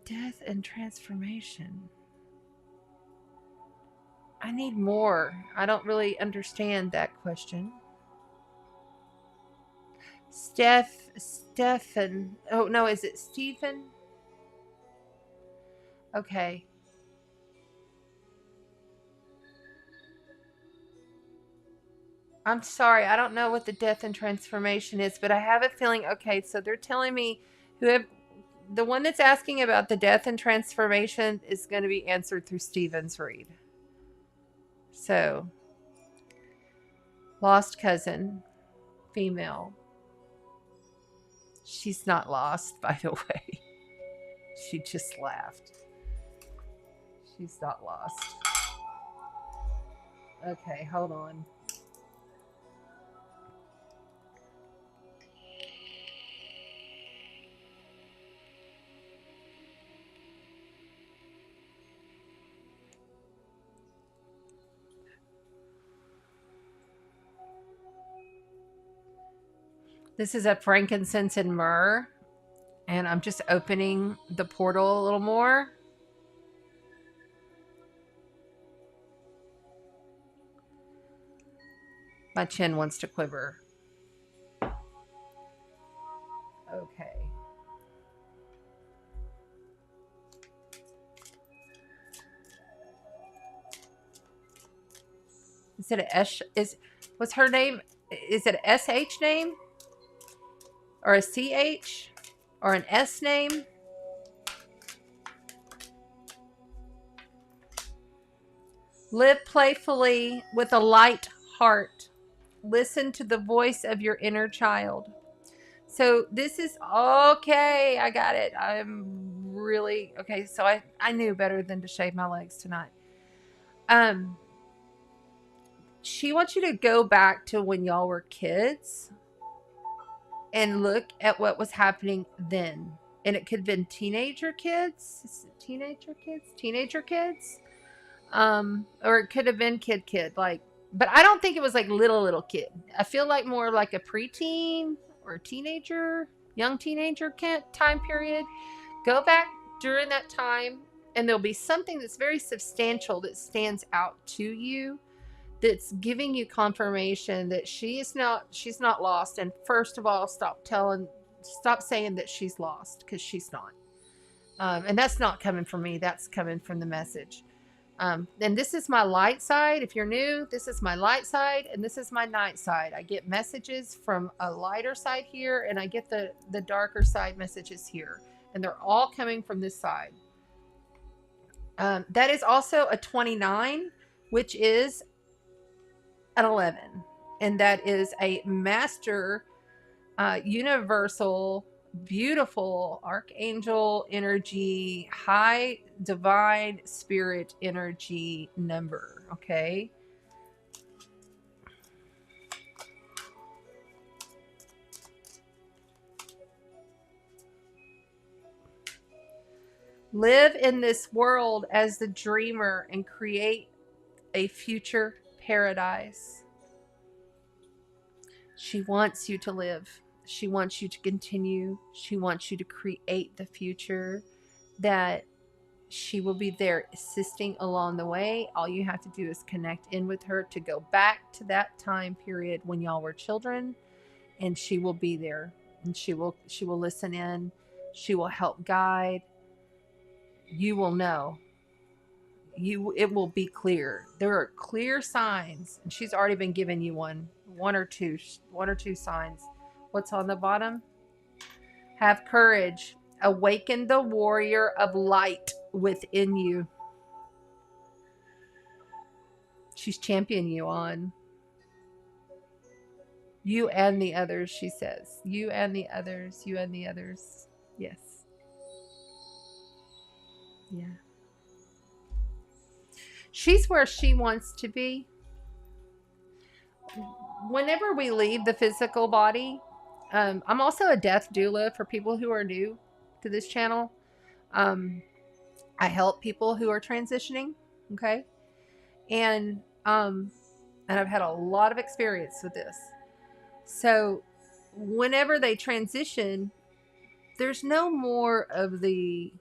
Death and transformation. I need more. I don't really understand that question. Stephen. Oh, no, is it Stephen? Okay. I'm sorry. I don't know what the death and transformation is, but I have a feeling. Okay, so they're telling me the one that's asking about the death and transformation is going to be answered through Stephen's read. So, lost cousin, female. She's not lost, by the way. She just laughed. She's not lost. Okay, hold on. This is a frankincense and myrrh, and I'm just opening the portal a little more. My chin wants to quiver. Okay. Is it a S? What's her name? Is it a SH name? Or a CH? Or an S name? Live playfully with a light heart. Listen to the voice of your inner child. So this is okay. I got it. I'm really okay. So I knew better than to shave my legs tonight. She wants you to go back to when y'all were kids and look at what was happening then. And it could have been teenager kids. Or it could have been kid. Like, but I don't think it was like little kid. I feel like more like a preteen or a teenager, young teenager time period. Go back during that time, and there'll be something that's very substantial that stands out to you, that's giving you confirmation that she's not lost. And first of all, stop saying that she's lost, because she's not. And that's not coming from me. That's coming from the message. And this is my light side. If you're new, this is my light side, and this is my night side. I get messages from a lighter side here, and I get the darker side messages here, and they're all coming from this side. That is also a 29, which is an 11, and that is a master, universal, beautiful archangel energy, high divine spirit energy number. Okay. Live in this world as the dreamer and create a future paradise. She wants you to live. She wants you to continue. She wants you to create the future that she will be there assisting along the way. All you have to do is connect in with her to go back to that time period when y'all were children and she will be there, and she will listen in. She will help guide. You will know. It will be clear. There are clear signs, and she's already been giving you one or two signs. What's on the bottom? Have courage. Awaken the warrior of light within you. She's championing you on. You and the others, she says. You and the others. You and the others. Yes. Yeah. She's where she wants to be. Whenever we leave the physical body, I'm also a death doula for people who are new to this channel. I help people who are transitioning, okay? And I've had a lot of experience with this. So whenever they transition, there's no more of the,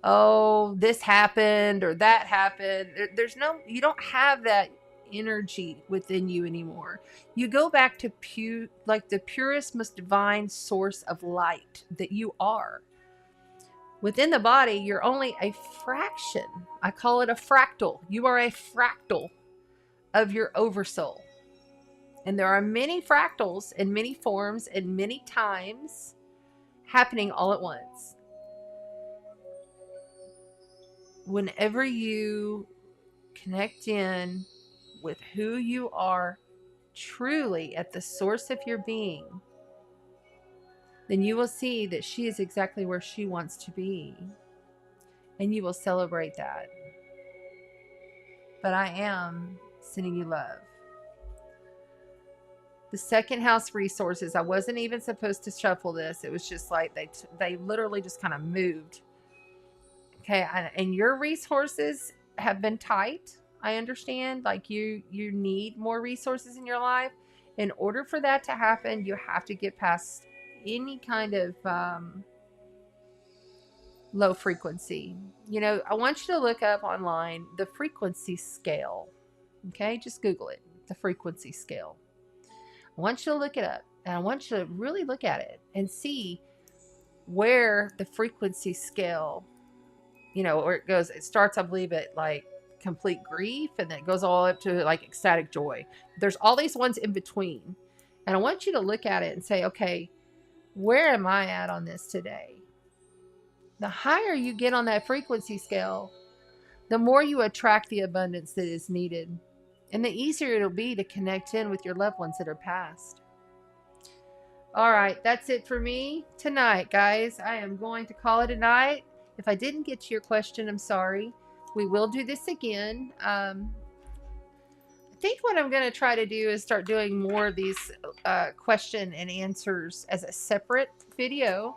oh, this happened or that happened. There's no, you don't have that energy within you anymore. You go back to like the purest, most divine source of light that you are. Within the body, you're only a fraction. I call it a fractal. You are a fractal of your oversoul. And there are many fractals in many forms and many times happening all at once. Whenever you connect in with who you are truly at the source of your being, then you will see that she is exactly where she wants to be. And you will celebrate that. But I am sending you love. The second house resources, I wasn't even supposed to shuffle this. It was just like they literally just kind of moved. Okay, and your resources have been tight. I understand. Like you need more resources in your life. In order for that to happen, you have to get past any kind of low frequency. You know, I want you to look up online the frequency scale. Okay, just Google it, the frequency scale. I want you to look it up, and I want you to really look at it and see where the frequency scale, you know, where it goes. It starts, I believe, at like complete grief, and then it goes all up to like ecstatic joy. There's all these ones in between, and I want you to look at it and say, okay, where am I at on this today? The higher you get on that frequency scale, the more you attract the abundance that is needed. And the easier it'll be to connect in with your loved ones that are past. All right, that's it for me tonight, guys. I am going to call it a night. If I didn't get to your question, I'm sorry. We will do this again. I think what I'm going to try to do is start doing more of these question and answers as a separate video,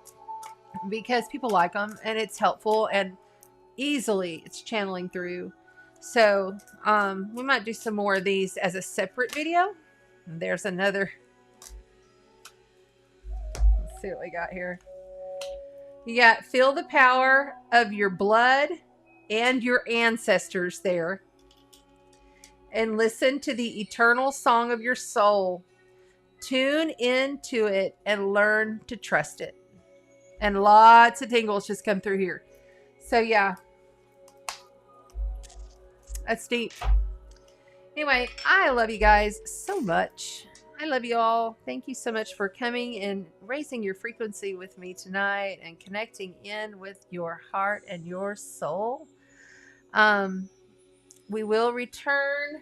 because people like them and it's helpful and easily it's channeling through. So we might do some more of these as a separate video. There's another. Let's see what we got here. You got feel the power of your blood and your ancestors there. And listen to the eternal song of your soul. Tune into it and learn to trust it. And lots of tingles just come through here. So yeah. That's deep. Anyway, I love you guys so much. I love you all. Thank you so much for coming and raising your frequency with me tonight and connecting in with your heart and your soul. We will return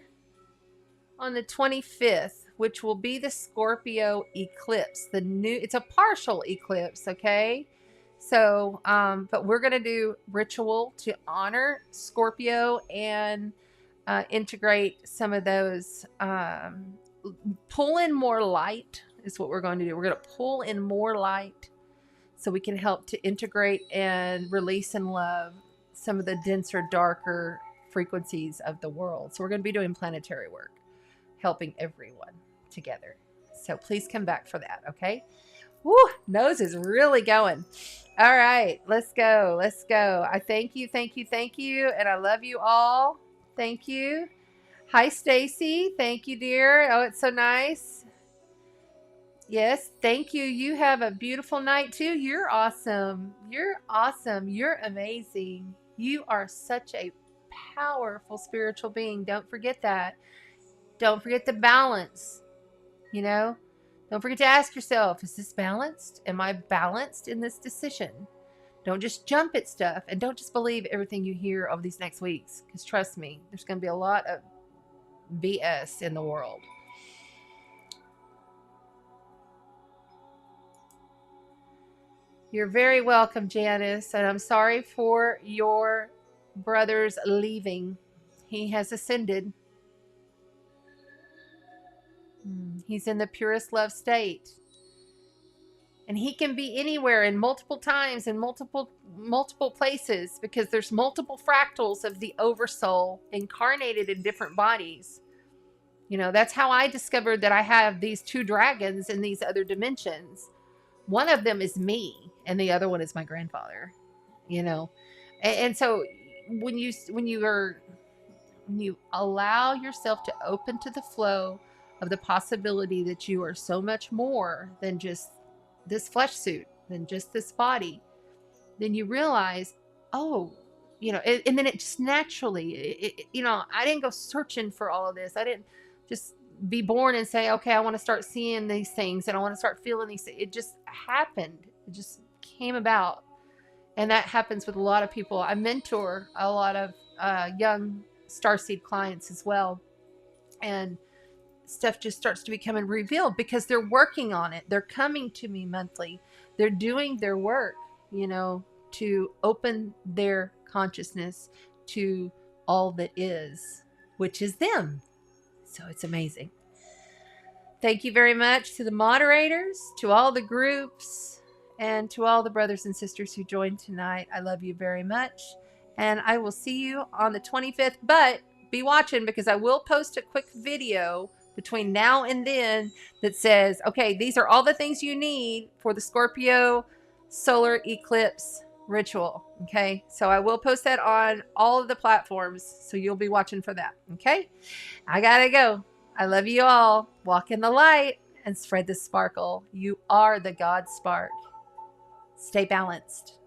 on the 25th, which will be the Scorpio eclipse. It's a partial eclipse, okay? So, but we're going to do ritual to honor Scorpio and integrate some of those, pull in more light is what we're going to do. We're going to pull in more light so we can help to integrate and release and love some of the denser, darker frequencies of the world. So we're going to be doing planetary work, helping everyone together. So please come back for that, okay? Woo, nose is really going. All right, let's go. Let's go. I thank you, and I love you all. Thank you. Hi, Stacy. Thank you, dear. Oh, it's so nice. Yes, thank you. You have a beautiful night too. You're awesome. You're awesome. You're amazing. You are such a powerful spiritual being. Don't forget that. Don't forget the balance, you know? Don't forget to ask yourself, is this balanced? Am I balanced in this decision? Don't just jump at stuff, and don't just believe everything you hear over these next weeks, because trust me, there's going to be a lot of BS in the world. You're very welcome, Janice, and I'm sorry for your brother's leaving. He has ascended. He's in the purest love state. And he can be anywhere in multiple times in multiple places, because there's multiple fractals of the oversoul incarnated in different bodies. You know, that's how I discovered that I have these two dragons in these other dimensions. One of them is me, and the other one is my grandfather. You know, and so when you allow yourself to open to the flow of the possibility that you are so much more than just this flesh suit, than just this body, then you realize, oh, you know, and then it just naturally, you know, I didn't go searching for all of this. I didn't just be born and say, okay, I want to start seeing these things and I want to start feeling these things. It just happened. It just came about. And that happens with a lot of people. I mentor a lot of young starseed clients as well. And stuff just starts to become revealed because they're working on it. They're coming to me monthly. They're doing their work, you know, to open their consciousness to all that is, which is them. So it's amazing. Thank you very much to the moderators, to all the groups, and to all the brothers and sisters who joined tonight. I love you very much. And I will see you on the 25th. But be watching, because I will post a quick video between now and then that says, okay, these are all the things you need for the Scorpio solar eclipse ritual. Okay. So I will post that on all of the platforms. So you'll be watching for that. Okay. I gotta go. I love you all. Walk in the light and spread the sparkle. You are the God spark. Stay balanced.